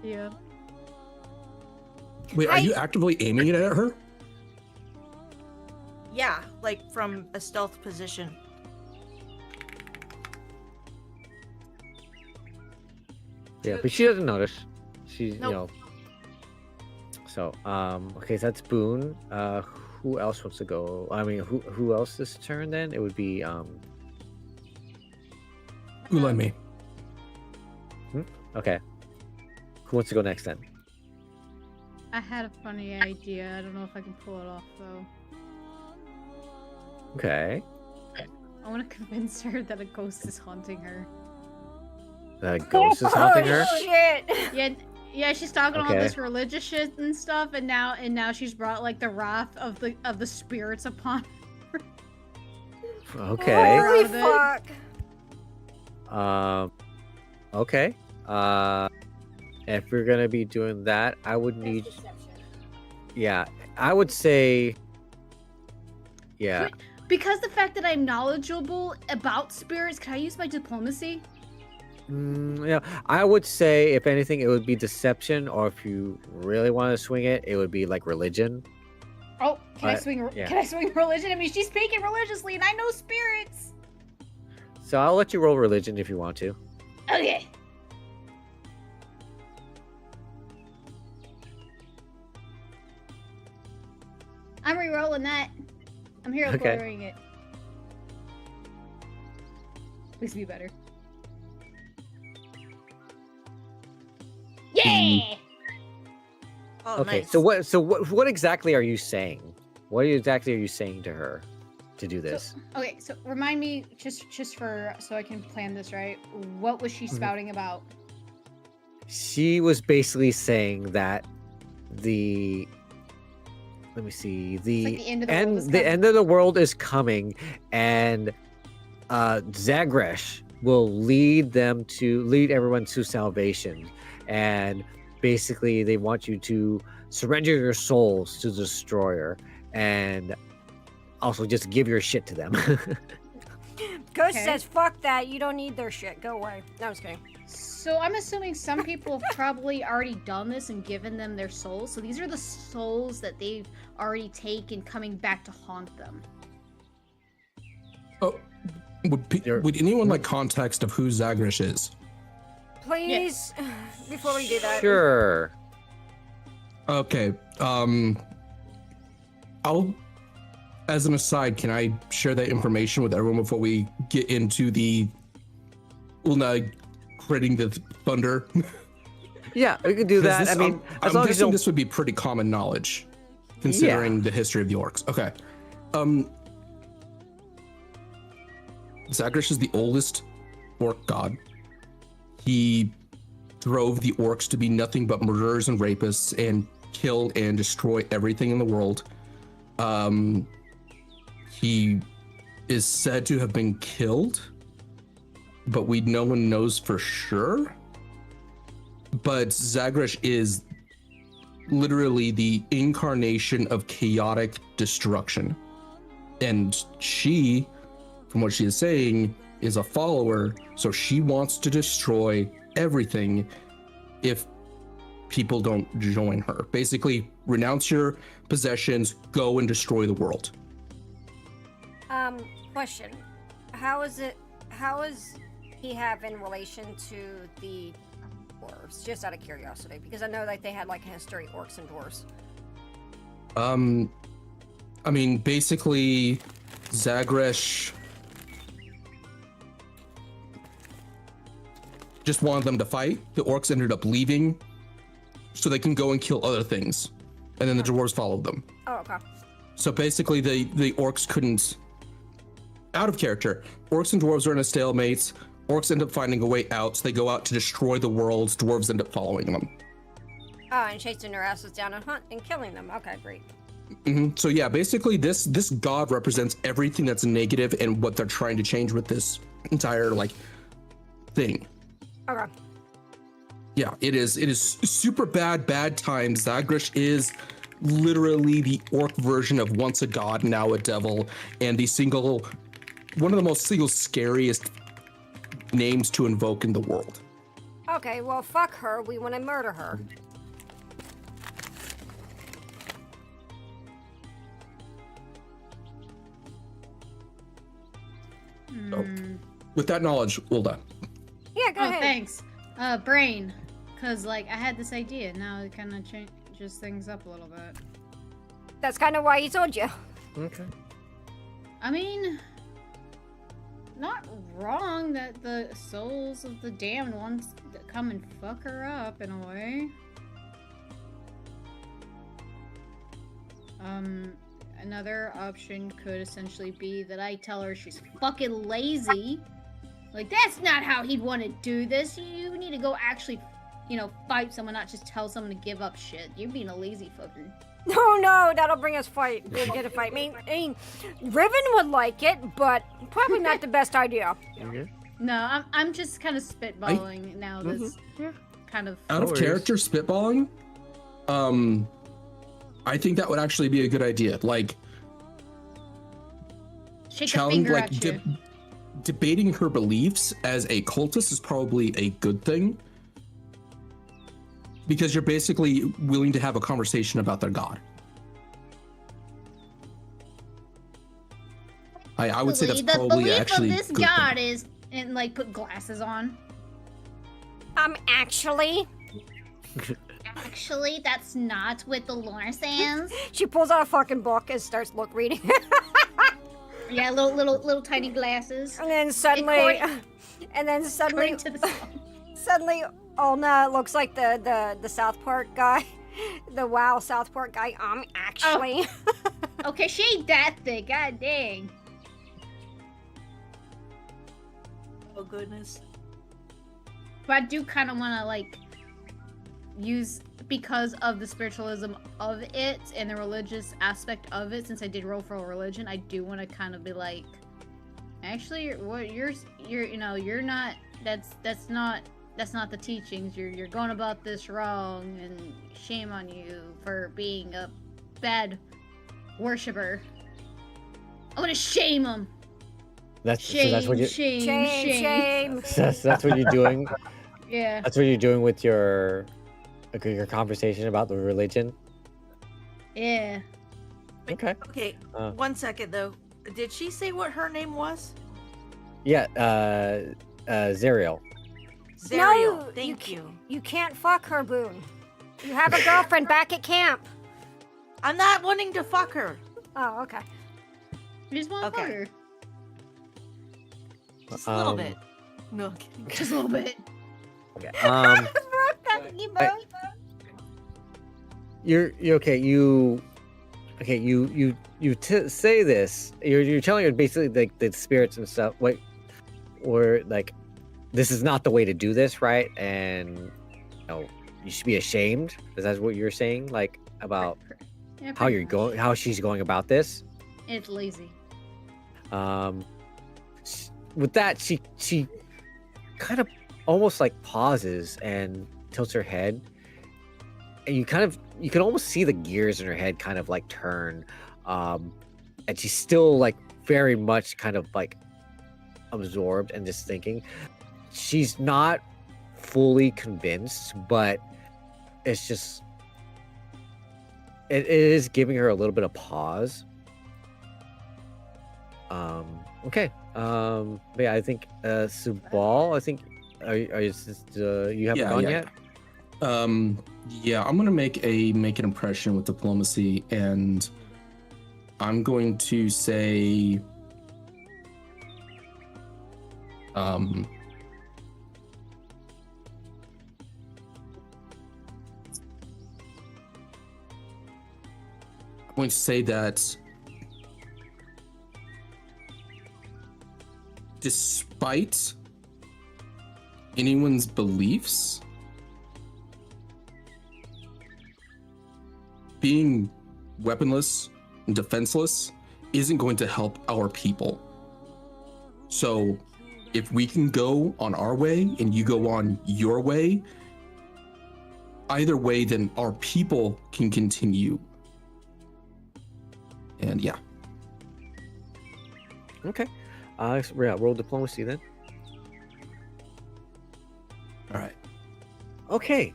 Yeah. Wait, are you actively aiming it at her? Yeah, like from a stealth position. Yeah, but she doesn't notice. She's Nope. So okay, so that's Boone. Who else wants to go? I mean, who else this turn then? It would be Ula and me. Okay. Who wants to go next then? I had a funny idea. I don't know if I can pull it off though. Okay. I want to convince her that a ghost is haunting her. The ghost is haunting her. Oh, shit! Yeah, she's talking all Okay. this religious shit and stuff, and now she's brought like the wrath of the spirits upon. Okay. Holy Out of it. fuck! Okay. If we're gonna be doing that, I would need. Yeah, I would say. Yeah. Because the fact that I'm knowledgeable about spirits, can I use my diplomacy? Yeah, I would say if anything, it would be deception, or if you really want to swing it, it would be like religion. Oh, can I But- swing? yeah. Can I swing religion? I mean, she's speaking religiously, and I know spirits. So I'll let you roll religion if you want to. Okay. I'm re-rolling that. I'm hero Okay. quartering it. Please be better. Yeah! Oh, Okay. nice. So what exactly are you saying? What exactly are you saying to her to do this? Okay, so remind me, just for so I can plan this right. What was she Mhm. spouting about? She was basically saying that the let me see the It's like the end of the world is the coming. end of the world is coming, and Zagresh will lead everyone to salvation, and basically they want you to surrender your souls to the destroyer and also just give your shit to them. Ghost Okay. says, fuck that, you don't need their shit, go away. No, I'm just kidding. So I'm assuming some people have probably already done this and given them their souls. So these are the souls that they've already taken coming back to haunt them. Oh, You're- would anyone like context of who Zagresh is? Please, before we do that. Sure. Okay. I'll, as an aside, can I share that information with everyone before we get into the Ulna critting the thunder? Yeah, we could do 'Cause that. this- I mean, I'm as long as you guessing don't. this would be pretty common knowledge, considering the history of the orcs. Okay. Zagresh is the oldest orc god. He drove the orcs to be nothing but murderers and rapists and kill and destroy everything in the world. He is said to have been killed, but no one knows for sure. But Zagresh is literally the incarnation of chaotic destruction. And she, from what she is saying, is a follower, so she wants to destroy everything if people don't join her. Basically, renounce your possessions, go and destroy the world. Question. How is he have in relation to the dwarves? Just out of curiosity, because I know like they had like a history, orcs and dwarves. I mean, basically, Zagresh just wanted them to fight. The orcs ended up leaving so they can go and kill other things. And then the dwarves followed them. Oh, okay. So basically, the orcs couldn't out of character. Orcs and dwarves are in a stalemate. Orcs end up finding a way out, so they go out to destroy the world. Dwarves end up following them. Oh, and chasing their asses down and hunt and killing them. Okay, great. So yeah, basically this god represents everything that's negative and what they're trying to change with this entire like thing. Okay. Yeah, it is super bad times. Zagresh is literally the orc version of once a god, now a devil, and one of the most scariest names to invoke in the world. Okay, well, fuck her. We want to murder her. So, with that knowledge, Ulda. Yeah, go Oh, ahead. thanks. Brain. Because, like, I had this idea. Now it kind of changes things up a little bit. That's kind of why he told you. Okay. I mean, not wrong that the souls of the damned ones that come and fuck her up in a way. Another option could essentially be that I tell her she's fucking lazy. Like, that's not how he'd want to do this. You need to go actually, fight someone, not just tell someone to give up shit. You're being a lazy fucker. No, that'll bring us fight. We'll get a fight. I mean, Riven would like it, but probably not the best idea. Okay. No, I'm just kind of spitballing now. This kind of Out of character spitballing, I think that would actually be a good idea. Like, shake a challenge, finger like at you. debating her beliefs as a cultist is probably a good thing, because you're basically willing to have a conversation about their god. I would say that's the probably belief actually of this a good god thing. is, and like put glasses on. Actually, Actually, that's not what the lore says. she pulls out a fucking book and starts reading. Yeah, little tiny glasses. And then suddenly, According to the song. suddenly, Olna looks like the South Park guy, the WoW South Park guy. Actually. Okay, she ain't that thick. God dang. Oh goodness. But I do kind of want to like use, because of the spiritualism of it and the religious aspect of it. Since I did roll for a religion, I do want to kind of be like, actually, you're not. That's not the teachings. You're going about this wrong, and shame on you for being a bad worshiper. I want to shame them. So that's what you. Shame. That's what you're doing. Yeah. That's what you're doing with your conversation about the religion. Yeah. Okay. Okay, 1 second though. Did she say what her name was? Yeah. Zerial. Zerial. Thank you. You can't fuck her, Boone. You have a girlfriend back at camp. I'm not wanting to fuck her. Oh, okay. You just want to Okay. fuck her. Just a little bit. No, I'm kidding. Just a little bit. You're okay. You say this. You're telling her basically like the spirits and stuff. Like, or like, this is not the way to do this, right? And you should be ashamed. Is that what you're saying? Like about Yeah, how pretty you're much. going, how she's going about this. It's lazy. With that, she kind of almost like pauses and tilts her head, and you can almost see the gears in her head kind of like turn, and she's still like very much kind of like absorbed and just thinking. She's not fully convinced, but it's just it is giving her a little bit of pause. Okay. But yeah, I think Subal, I think are you you haven't gone yet? Yeah, I'm gonna make an impression with diplomacy, and I'm going to say I'm going to say that despite anyone's beliefs, being weaponless and defenseless isn't going to help our people. So if we can go on our way and you go on your way, either way, then our people can continue. And yeah. Okay. Yeah, roll diplomacy then. All right. Okay.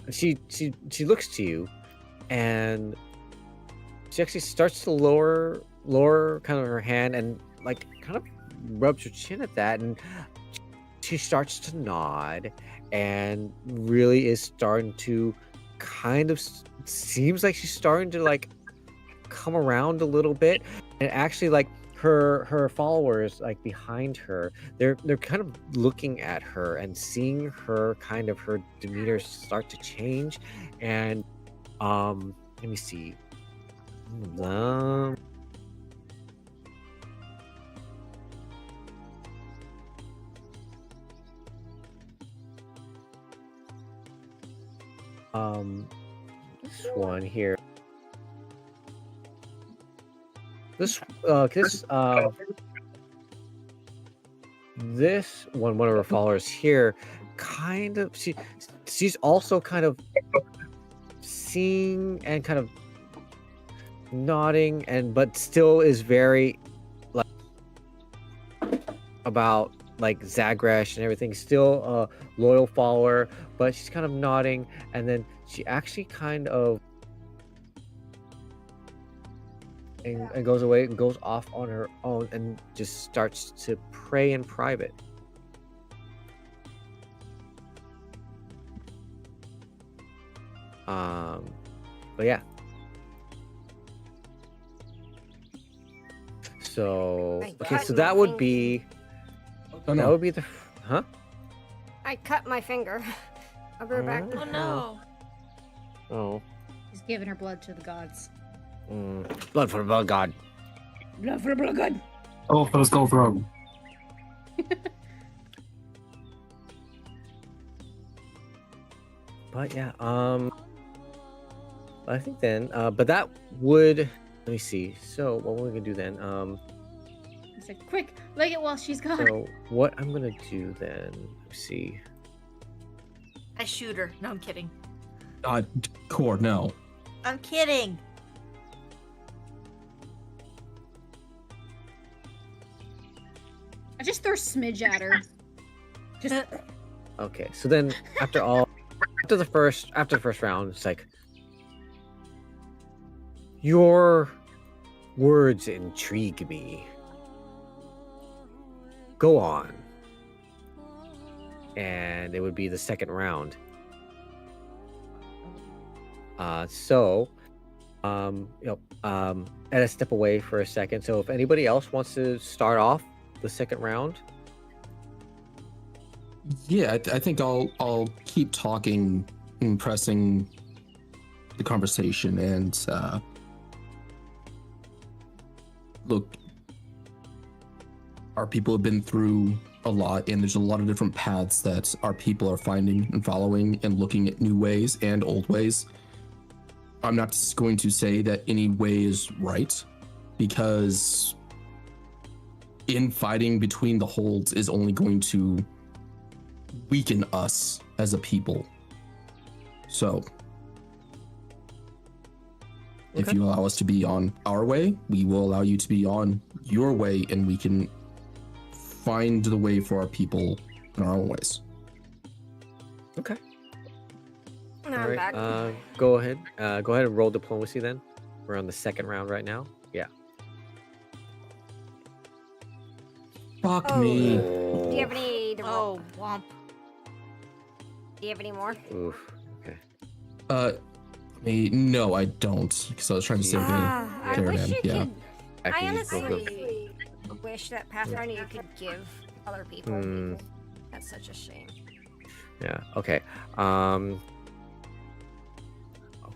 She looks to you, and she actually starts to lower kind of her hand and like kind of rubs her chin at that, and she starts to nod and really is starting to kind of seems like she's starting to like come around a little bit, and actually like her followers like behind her, they're kind of looking at her and seeing her kind of her demeanor start to change. And let me see, this one here, this one of her followers here, kind of she's also kind of seeing and kind of nodding, and but still is very like about like Zagresh and everything, still a loyal follower, but she's kind of nodding, and then she actually kind of and goes away and goes off on her own and just starts to pray in private. But yeah. So okay, so that would be Oh, no. that would be the huh? I cut my finger. I'll be right back. Oh no. Oh. He's giving her blood to the gods. Blood for the blood god. Blood for the blood god. Oh, for the skull throne. But yeah, I think then, but that would, let me see. So what we're gonna do then, He's like, quick, leg it while she's gone. so what I'm gonna do then, let's see. I shoot her. No, I'm kidding. Core, no. I'm kidding. I just throw smidge at her. Just Okay, so then after the first round, it's like, your words intrigue me. Go on. And it would be the second round. At a step away for a second. So if anybody else wants to start off the second round. Yeah, I think I'll keep talking and pressing the conversation. And look, our people have been through a lot, and there's a lot of different paths that our people are finding and following and looking at new ways and old ways. I'm not just going to say that any way is right, because infighting between the holds is only going to weaken us as a people. So if Okay. you allow us to be on our way, we will allow you to be on your way, and we can find the way for our people in our own ways. Okay. No, All I'm right. back. Go ahead. Go ahead and roll diplomacy then. We're on the second round right now. Yeah. Fuck Oh. me. Do you have any? Oh, womp. Do you have any more? Oof. Okay. No, I don't, because I was trying to save I Caravan, wish you yeah. could. I Actually, honestly wish that Pathfinder you could give other people. Hmm. That's such a shame. Yeah. Okay.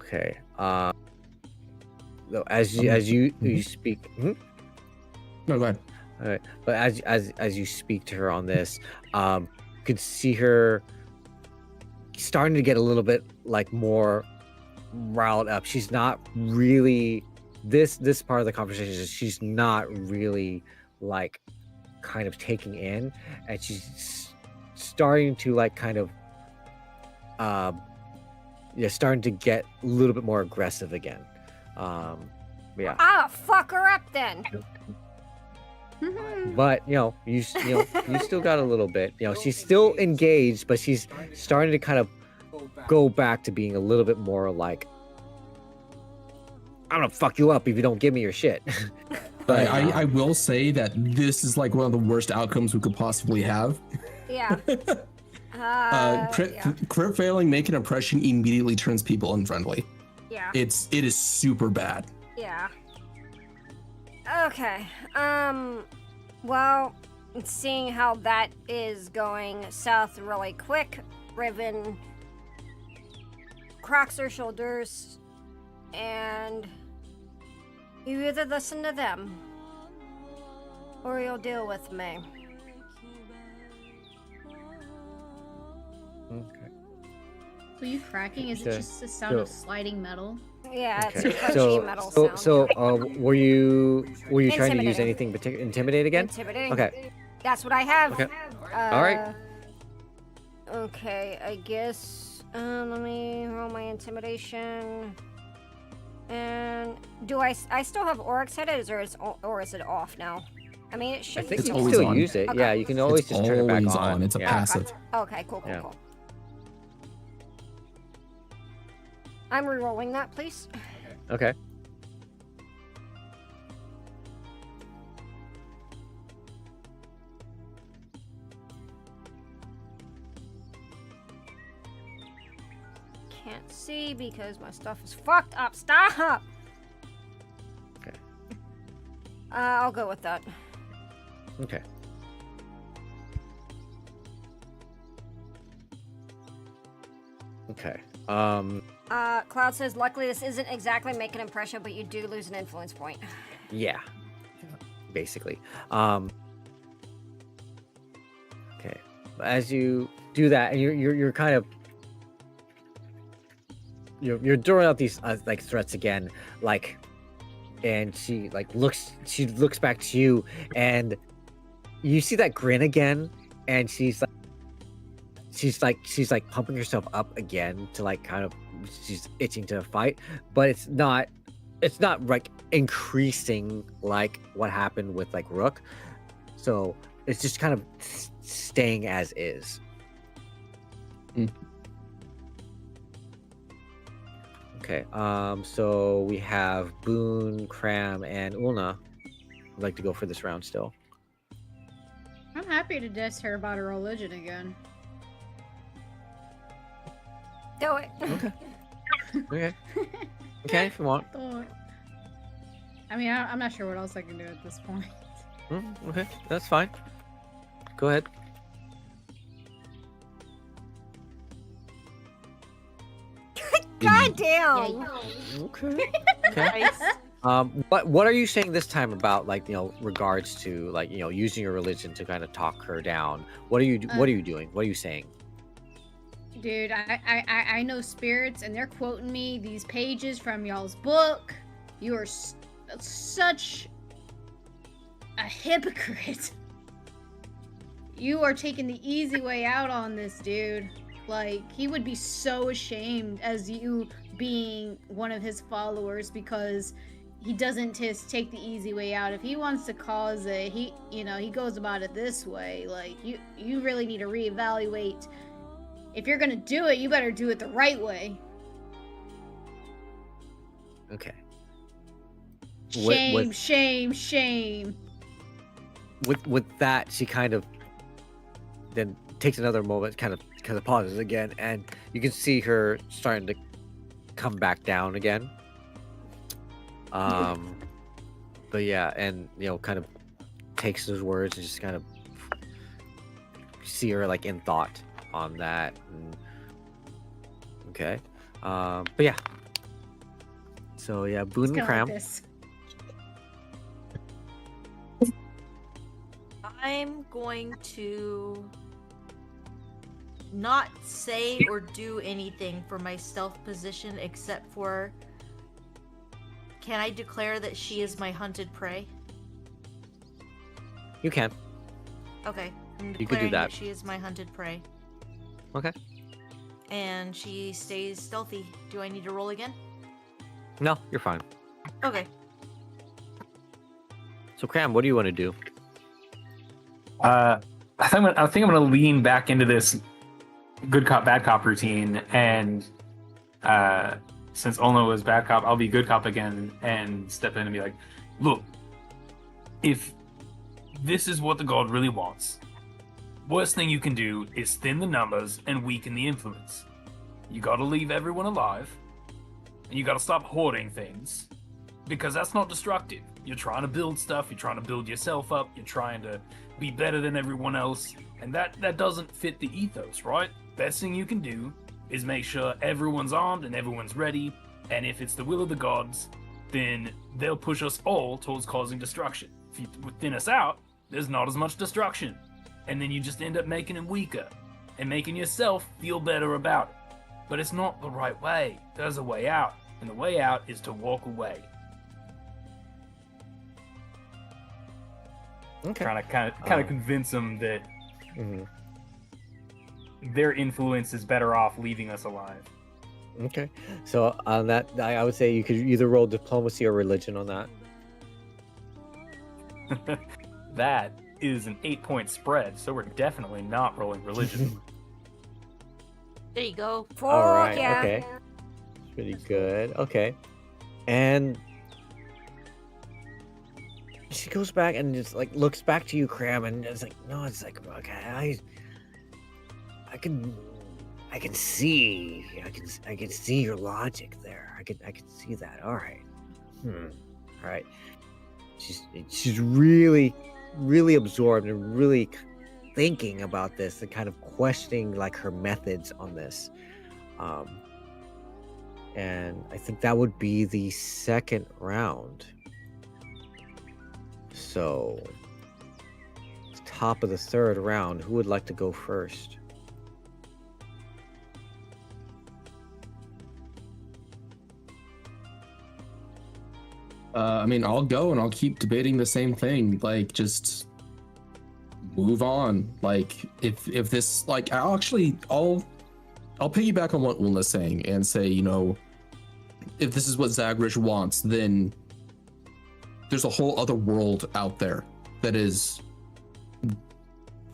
Okay. No, as you speak. No, go ahead. All right, but as you speak to her on this, you could see her starting to get a little bit like more riled up. She's not really this part of the conversation is she's not really like kind of taking in, and she's starting to like kind of starting to get a little bit more aggressive again. Yeah. Ah, fuck her up then. But you still got a little bit. She's still engaged, but she's starting to kind of go back to being a little bit more like, I'm gonna fuck you up if you don't give me your shit. But I will say that this is like one of the worst outcomes we could possibly have. Yeah. Crit failing, make an impression immediately turns people unfriendly. Yeah. It is super bad. Yeah. Okay. Well, seeing how that is going south really quick, Riven cracks her shoulders, and you either listen to them or you'll deal with me. Okay. So you cracking? Is it just the sound of sliding metal? Yeah, it's a Okay. crunchy metal sound. Were you trying to use Intimidating. anything particular? Intimidate again? Intimidating. Okay. That's what I have. Okay. All right. Okay, I guess. Let me roll my intimidation. And do I still have Orcs headed, or is it off now? I mean, it should. I think It's you can always still on. use it. Okay. Yeah, you can always It's just turn it back always on. on. It's a Yeah. passive. Okay, cool. Yeah. I'm re-rolling that, please. Okay. Can't see because my stuff is fucked up. Stop! Okay. I'll go with that. Okay. Okay. Cloud says, luckily this isn't exactly make an impression, but you do lose an influence point. Yeah. Basically. Okay. As you do that, and you're kind of you're throwing out these like threats again, like, and she looks back to you, and you see that grin again, and she's like pumping herself up again to like kind of, she's itching to fight, but it's not like increasing like what happened with like Rook, so it's just kind of staying as is. Okay, so we have Boone, Cram, and Ulna. I'd like to go for this round still. I'm happy to diss her about her religion again. Do it. Okay. Okay, if you want. I mean, I'm not sure what else I can do at this point. Okay, that's fine. Go ahead. God damn. Okay. Okay. What are you saying this time about like regards to like using your religion to kind of talk her down? What are you doing? What are you saying? Dude, I know spirits, and they're quoting me these pages from y'all's book. You are such a hypocrite. You are taking the easy way out on this dude. Like, he would be so ashamed as you being one of his followers because he doesn't just take the easy way out. If he wants to cause it, he goes about it this way. Like, you really need to reevaluate. If you're gonna do it, you better do it the right way. Okay. Shame, shame, shame. With that, she kind of then takes another moment, kind of pauses again, and you can see her starting to come back down again. But yeah, and kind of takes those words and just kind of see her like in thought on that. And, okay. But yeah. So yeah, Boone and Cram. I'm going to not say or do anything for my stealth position except for, can I declare that she is my hunted prey? You can. Okay, I'm You could do declaring that. she is my hunted prey. Okay. And she stays stealthy. Do I need to roll again? No, you're fine. Okay. So, Cram, what do you want to do? I think I'm gonna lean back into this good cop bad cop routine, and since Olno was bad cop, I'll be good cop again and step in and be like, look, if this is what the god really wants, worst thing you can do is thin the numbers and weaken the influence. You gotta leave everyone alive, and you gotta stop hoarding things, because that's not destructive. You're trying to build stuff, you're trying to build yourself up, you're trying to be better than everyone else, and that doesn't fit the ethos, right? Best thing you can do is make sure everyone's armed and everyone's ready, and if it's the will of the gods, then they'll push us all towards causing destruction. If you thin us out, there's not as much destruction, and then you just end up making them weaker, and making yourself feel better about it. But it's not the right way. There's a way out, and the way out is to walk away. Okay. Trying to kind of convince them that Mhm. their influence is better off leaving us alive. Okay. So on that, I would say you could either roll diplomacy or religion on that. That is an 8-point spread, so we're definitely not rolling religion. There you go. Fuck All right. yeah. Okay. Pretty good. Okay. And she goes back and just like looks back to you, Cram, and it's like, no, it's like, okay, I can see, I can see your logic there. I can see that. All right. All right. She's really absorbed and really thinking about this and kind of questioning like her methods on this. And I think that would be the second round. So, top of the third round, who would like to go first? I mean, I'll go and I'll keep debating the same thing. Like, just move on. Like, if this, like, I'll piggyback on what Ulna's saying and say, you know, if this is what Zagreus wants, then there's a whole other world out there that is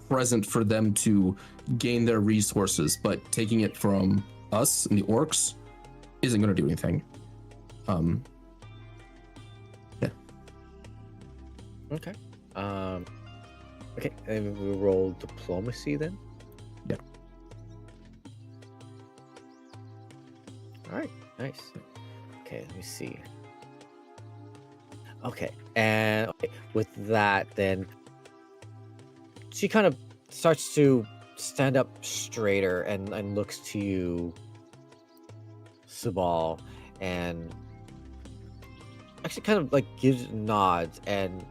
present for them to gain their resources, but taking it from us and the orcs isn't going to do anything. Yeah. Okay. Okay, and we roll diplomacy then. Yeah. All right. Nice. Okay, let me see. Okay, and with that, then she kind of starts to stand up straighter and looks to you, Sabal, and actually kind of like gives nods and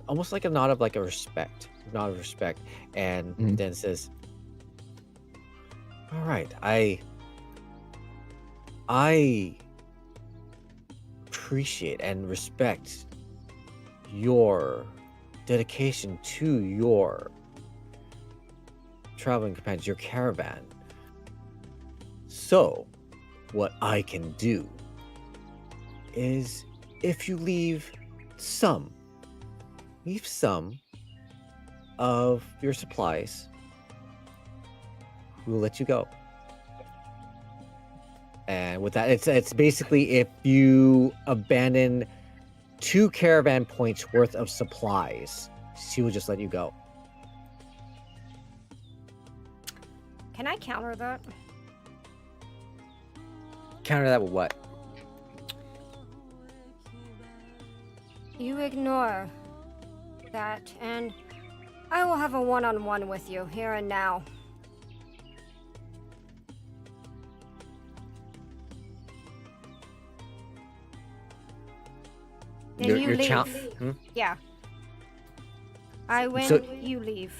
almost like a nod of like a respect, and then says, "All right, I appreciate and respect your dedication to your traveling companions, your caravan. So, what I can do is if you leave some of your supplies, we'll let you go." And with that, it's basically if you abandon 2 caravan points worth of supplies, she will just let you go. Can I counter that? Counter that with what? You ignore that, and I will have a one-on-one with you here and now. Then you leave. Hmm? Yeah. I win, So- you leave.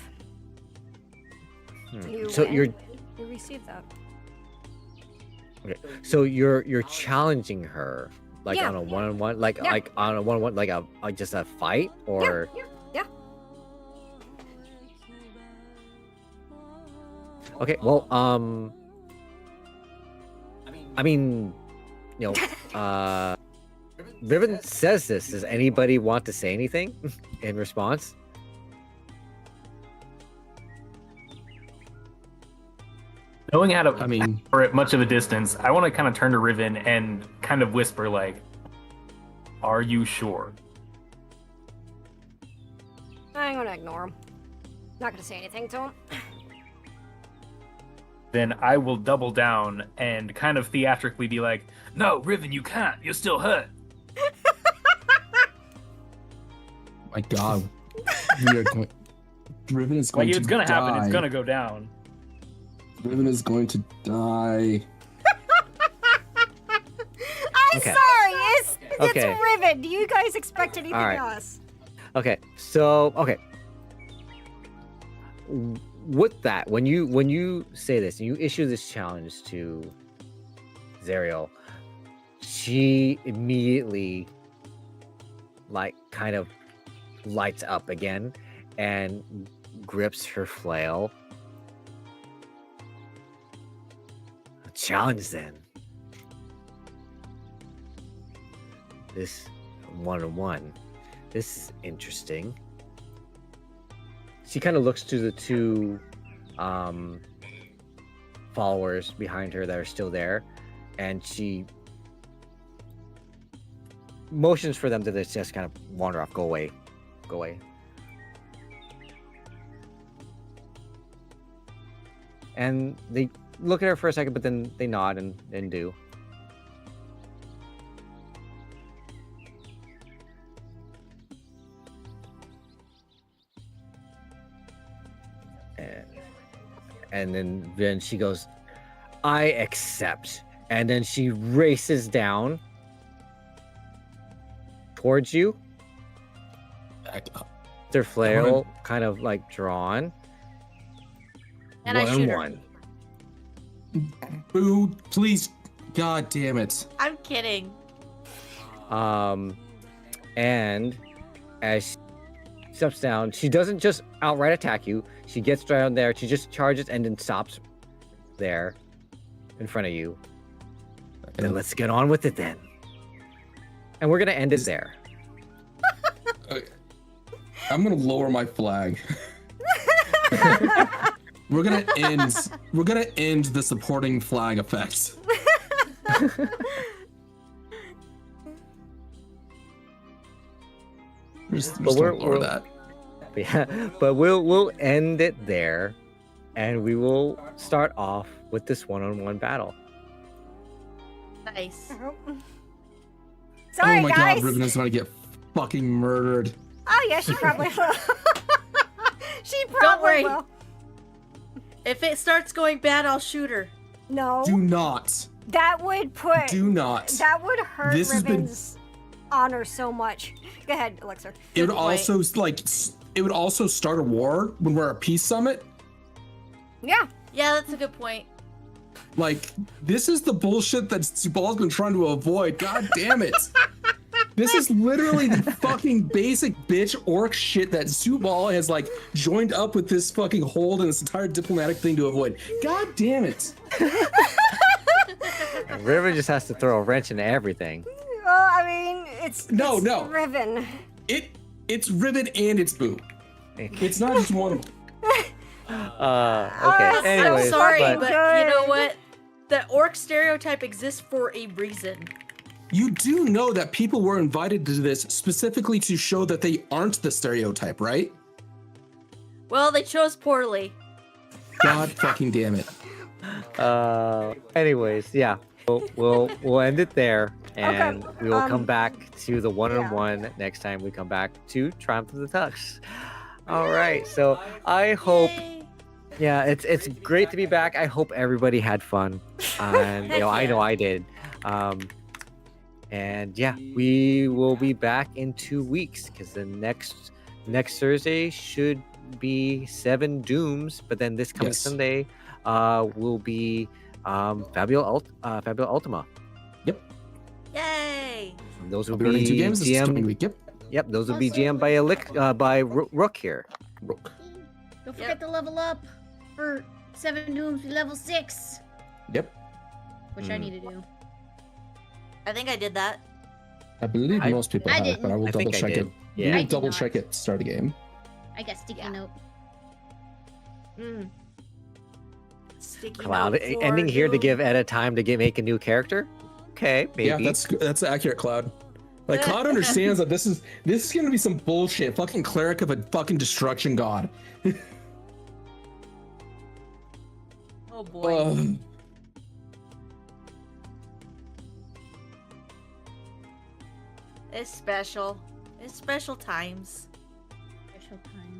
Hmm. You So win, you're you receive that. so you're challenging her like Yeah. on a one-on-one, like Yeah. like on a one-on-one, like a just a fight, or Yeah. okay. Well, I mean, Riven says this. Does anybody want to say anything in response? Knowing how to I mean, or at much of a distance, I want to kind of turn to Riven and kind of whisper like, "Are you sure?" I'm gonna ignore him. Not gonna say anything to him. Then I will double down and kind of theatrically be like, "No, Riven, you can't. You're still hurt." my God, we are going. Riven is going Like to it's gonna happen. It's die. gonna go down. Riven is going to die. I'm Okay. sorry. It's Okay. Riven. Do you guys expect anything All right. else? Okay, so with that, when you say this and you issue this challenge to Zerial, she immediately like kind of lights up again and grips her flail. Challenge then. This one-on-one. This is interesting. She kind of looks to the two followers behind her that are still there, and she motions for them to just kind of wander off. Go away. Go away. And they look at her for a second, but then they nod and do. And then she goes, I accept. And then she races down towards you. Back up. Their flail kind of like drawn. And I shoot her. One. Boo! Please, God damn it! I'm kidding. And as she steps down, she doesn't just outright attack you. She gets down there. She just charges and then stops there in front of you. And then let's get on with it then. And we're gonna end it there. I'm gonna lower my flag. We're gonna end the supporting flag effect. Just we're- lower we're- that. Yeah, but we'll end it there, and we will start off with this one-on-one battle. Nice. Sorry, oh my guys. God, Riven is gonna get fucking murdered. Oh yeah, she probably will. She Don't probably worry. will. If it starts going bad, I'll shoot her. No, Do not. that would put. Do not. That would hurt This has been- Riven's honor so much. Go ahead, Elixir. It would Good point. also it would also start a war when we're at Peace Summit. Yeah. Yeah, that's a good point. Like, this is the bullshit that Subal's been trying to avoid. God damn it. This is literally the fucking basic bitch orc shit that Subal has like joined up with this fucking hold and this entire diplomatic thing to avoid. God damn it. And Riven just has to throw a wrench into everything. Well, I mean, it's No, it's no. Riven. It's Riven and it's Boo. It's not just one of them. Okay. so Anyways, Sorry, but- but you know what? The orc stereotype exists for a reason. You do know that people were invited to this specifically to show that they aren't the stereotype, right? Well, they chose poorly. God fucking damn it. anyways, yeah. We'll end it there, and we will come um, back to the one-on-one next time we come back to Triumph of the Tucks. All right. So I hope. Yay. Yeah, it's great to be back. I hope everybody had fun, and Heck I know yeah. I did. And yeah, we will be back in 2 weeks because the next next Thursday should be 7 Dooms, but then this coming Yes. Sunday will be Fabio Ultima. Yay! And those will I'll be running 2 be games this coming GM. week. Yep. Yep, those will be Also- GM by Rook here. Rook. Don't forget to level up for 7 Dooms. We level 6, Yep. which I need to do. I think I did that. I believe I- most people I have, didn't. but I will I double think I check did. it. Yeah. You I will did double not. check it to start a game. I got sticky Yeah. note. Sticky Cloud note for ending here to Doom. give Ed time to make a new character. Okay, maybe. Yeah, that's accurate, Cloud. Like Cloud understands that this is gonna be some bullshit. Fucking cleric of a fucking destruction god. Oh boy. Ugh. It's special. It's special times. Special time.